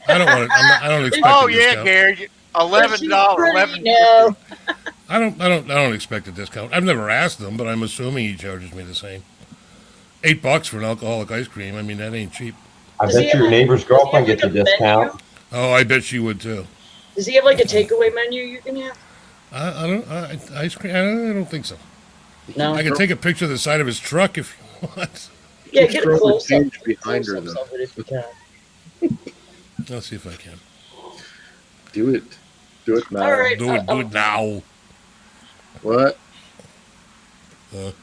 S2: I don't want to. I'm not. I don't expect a
S1: Oh yeah,
S2: discount.
S1: Gary,
S4: But
S1: $11,
S4: she's pretty
S1: $11.50.
S4: now.
S2: I don't expect a discount. I've never asked him, but I'm assuming he charges me the same. $8 for an alcoholic ice cream. I mean, that ain't cheap.
S3: I
S4: Does he
S3: bet
S4: have
S3: your neighbor's
S4: does he have
S3: girlfriend
S4: like
S3: gets a
S4: a menu?
S3: discount.
S2: Oh, I bet she would too.
S4: Does he have like a takeaway menu you can have?
S2: I don't. Ice cream. I don't think so.
S4: No.
S2: I can take a picture of the side of his truck if you want.
S4: Yeah,
S5: Just
S4: get a
S5: throw the
S4: close up.
S5: change behind her,
S4: Close
S5: though.
S4: of it if you can.
S2: I'll see if I can.
S5: Do it. Do it now.
S4: All right.
S2: Do it now.
S5: What?
S1: All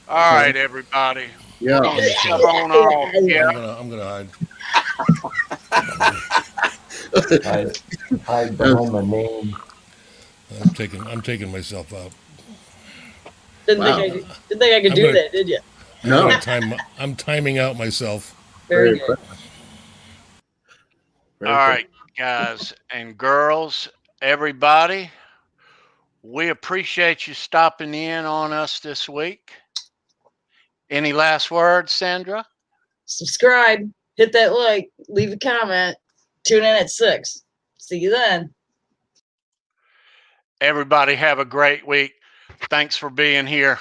S1: right, everybody.
S5: Yeah.
S1: We're gonna shove on off. Yeah.
S2: I'm gonna hide.
S3: I behind my name.
S2: I'm taking myself out.
S4: Didn't
S5: Wow.
S4: think I could
S2: I'm
S4: do
S2: gonna-
S4: that, did you?
S5: No.
S2: I'm timing out myself.
S4: Very
S5: Very
S4: good.
S5: good. Very
S1: All
S5: good.
S1: right, guys and girls, everybody. We appreciate you stopping in on us this week. Any last words, Sandra?
S4: Subscribe, hit that like, leave a comment, tune in at 6. See you then.
S1: Everybody have a great week. Thanks for being here.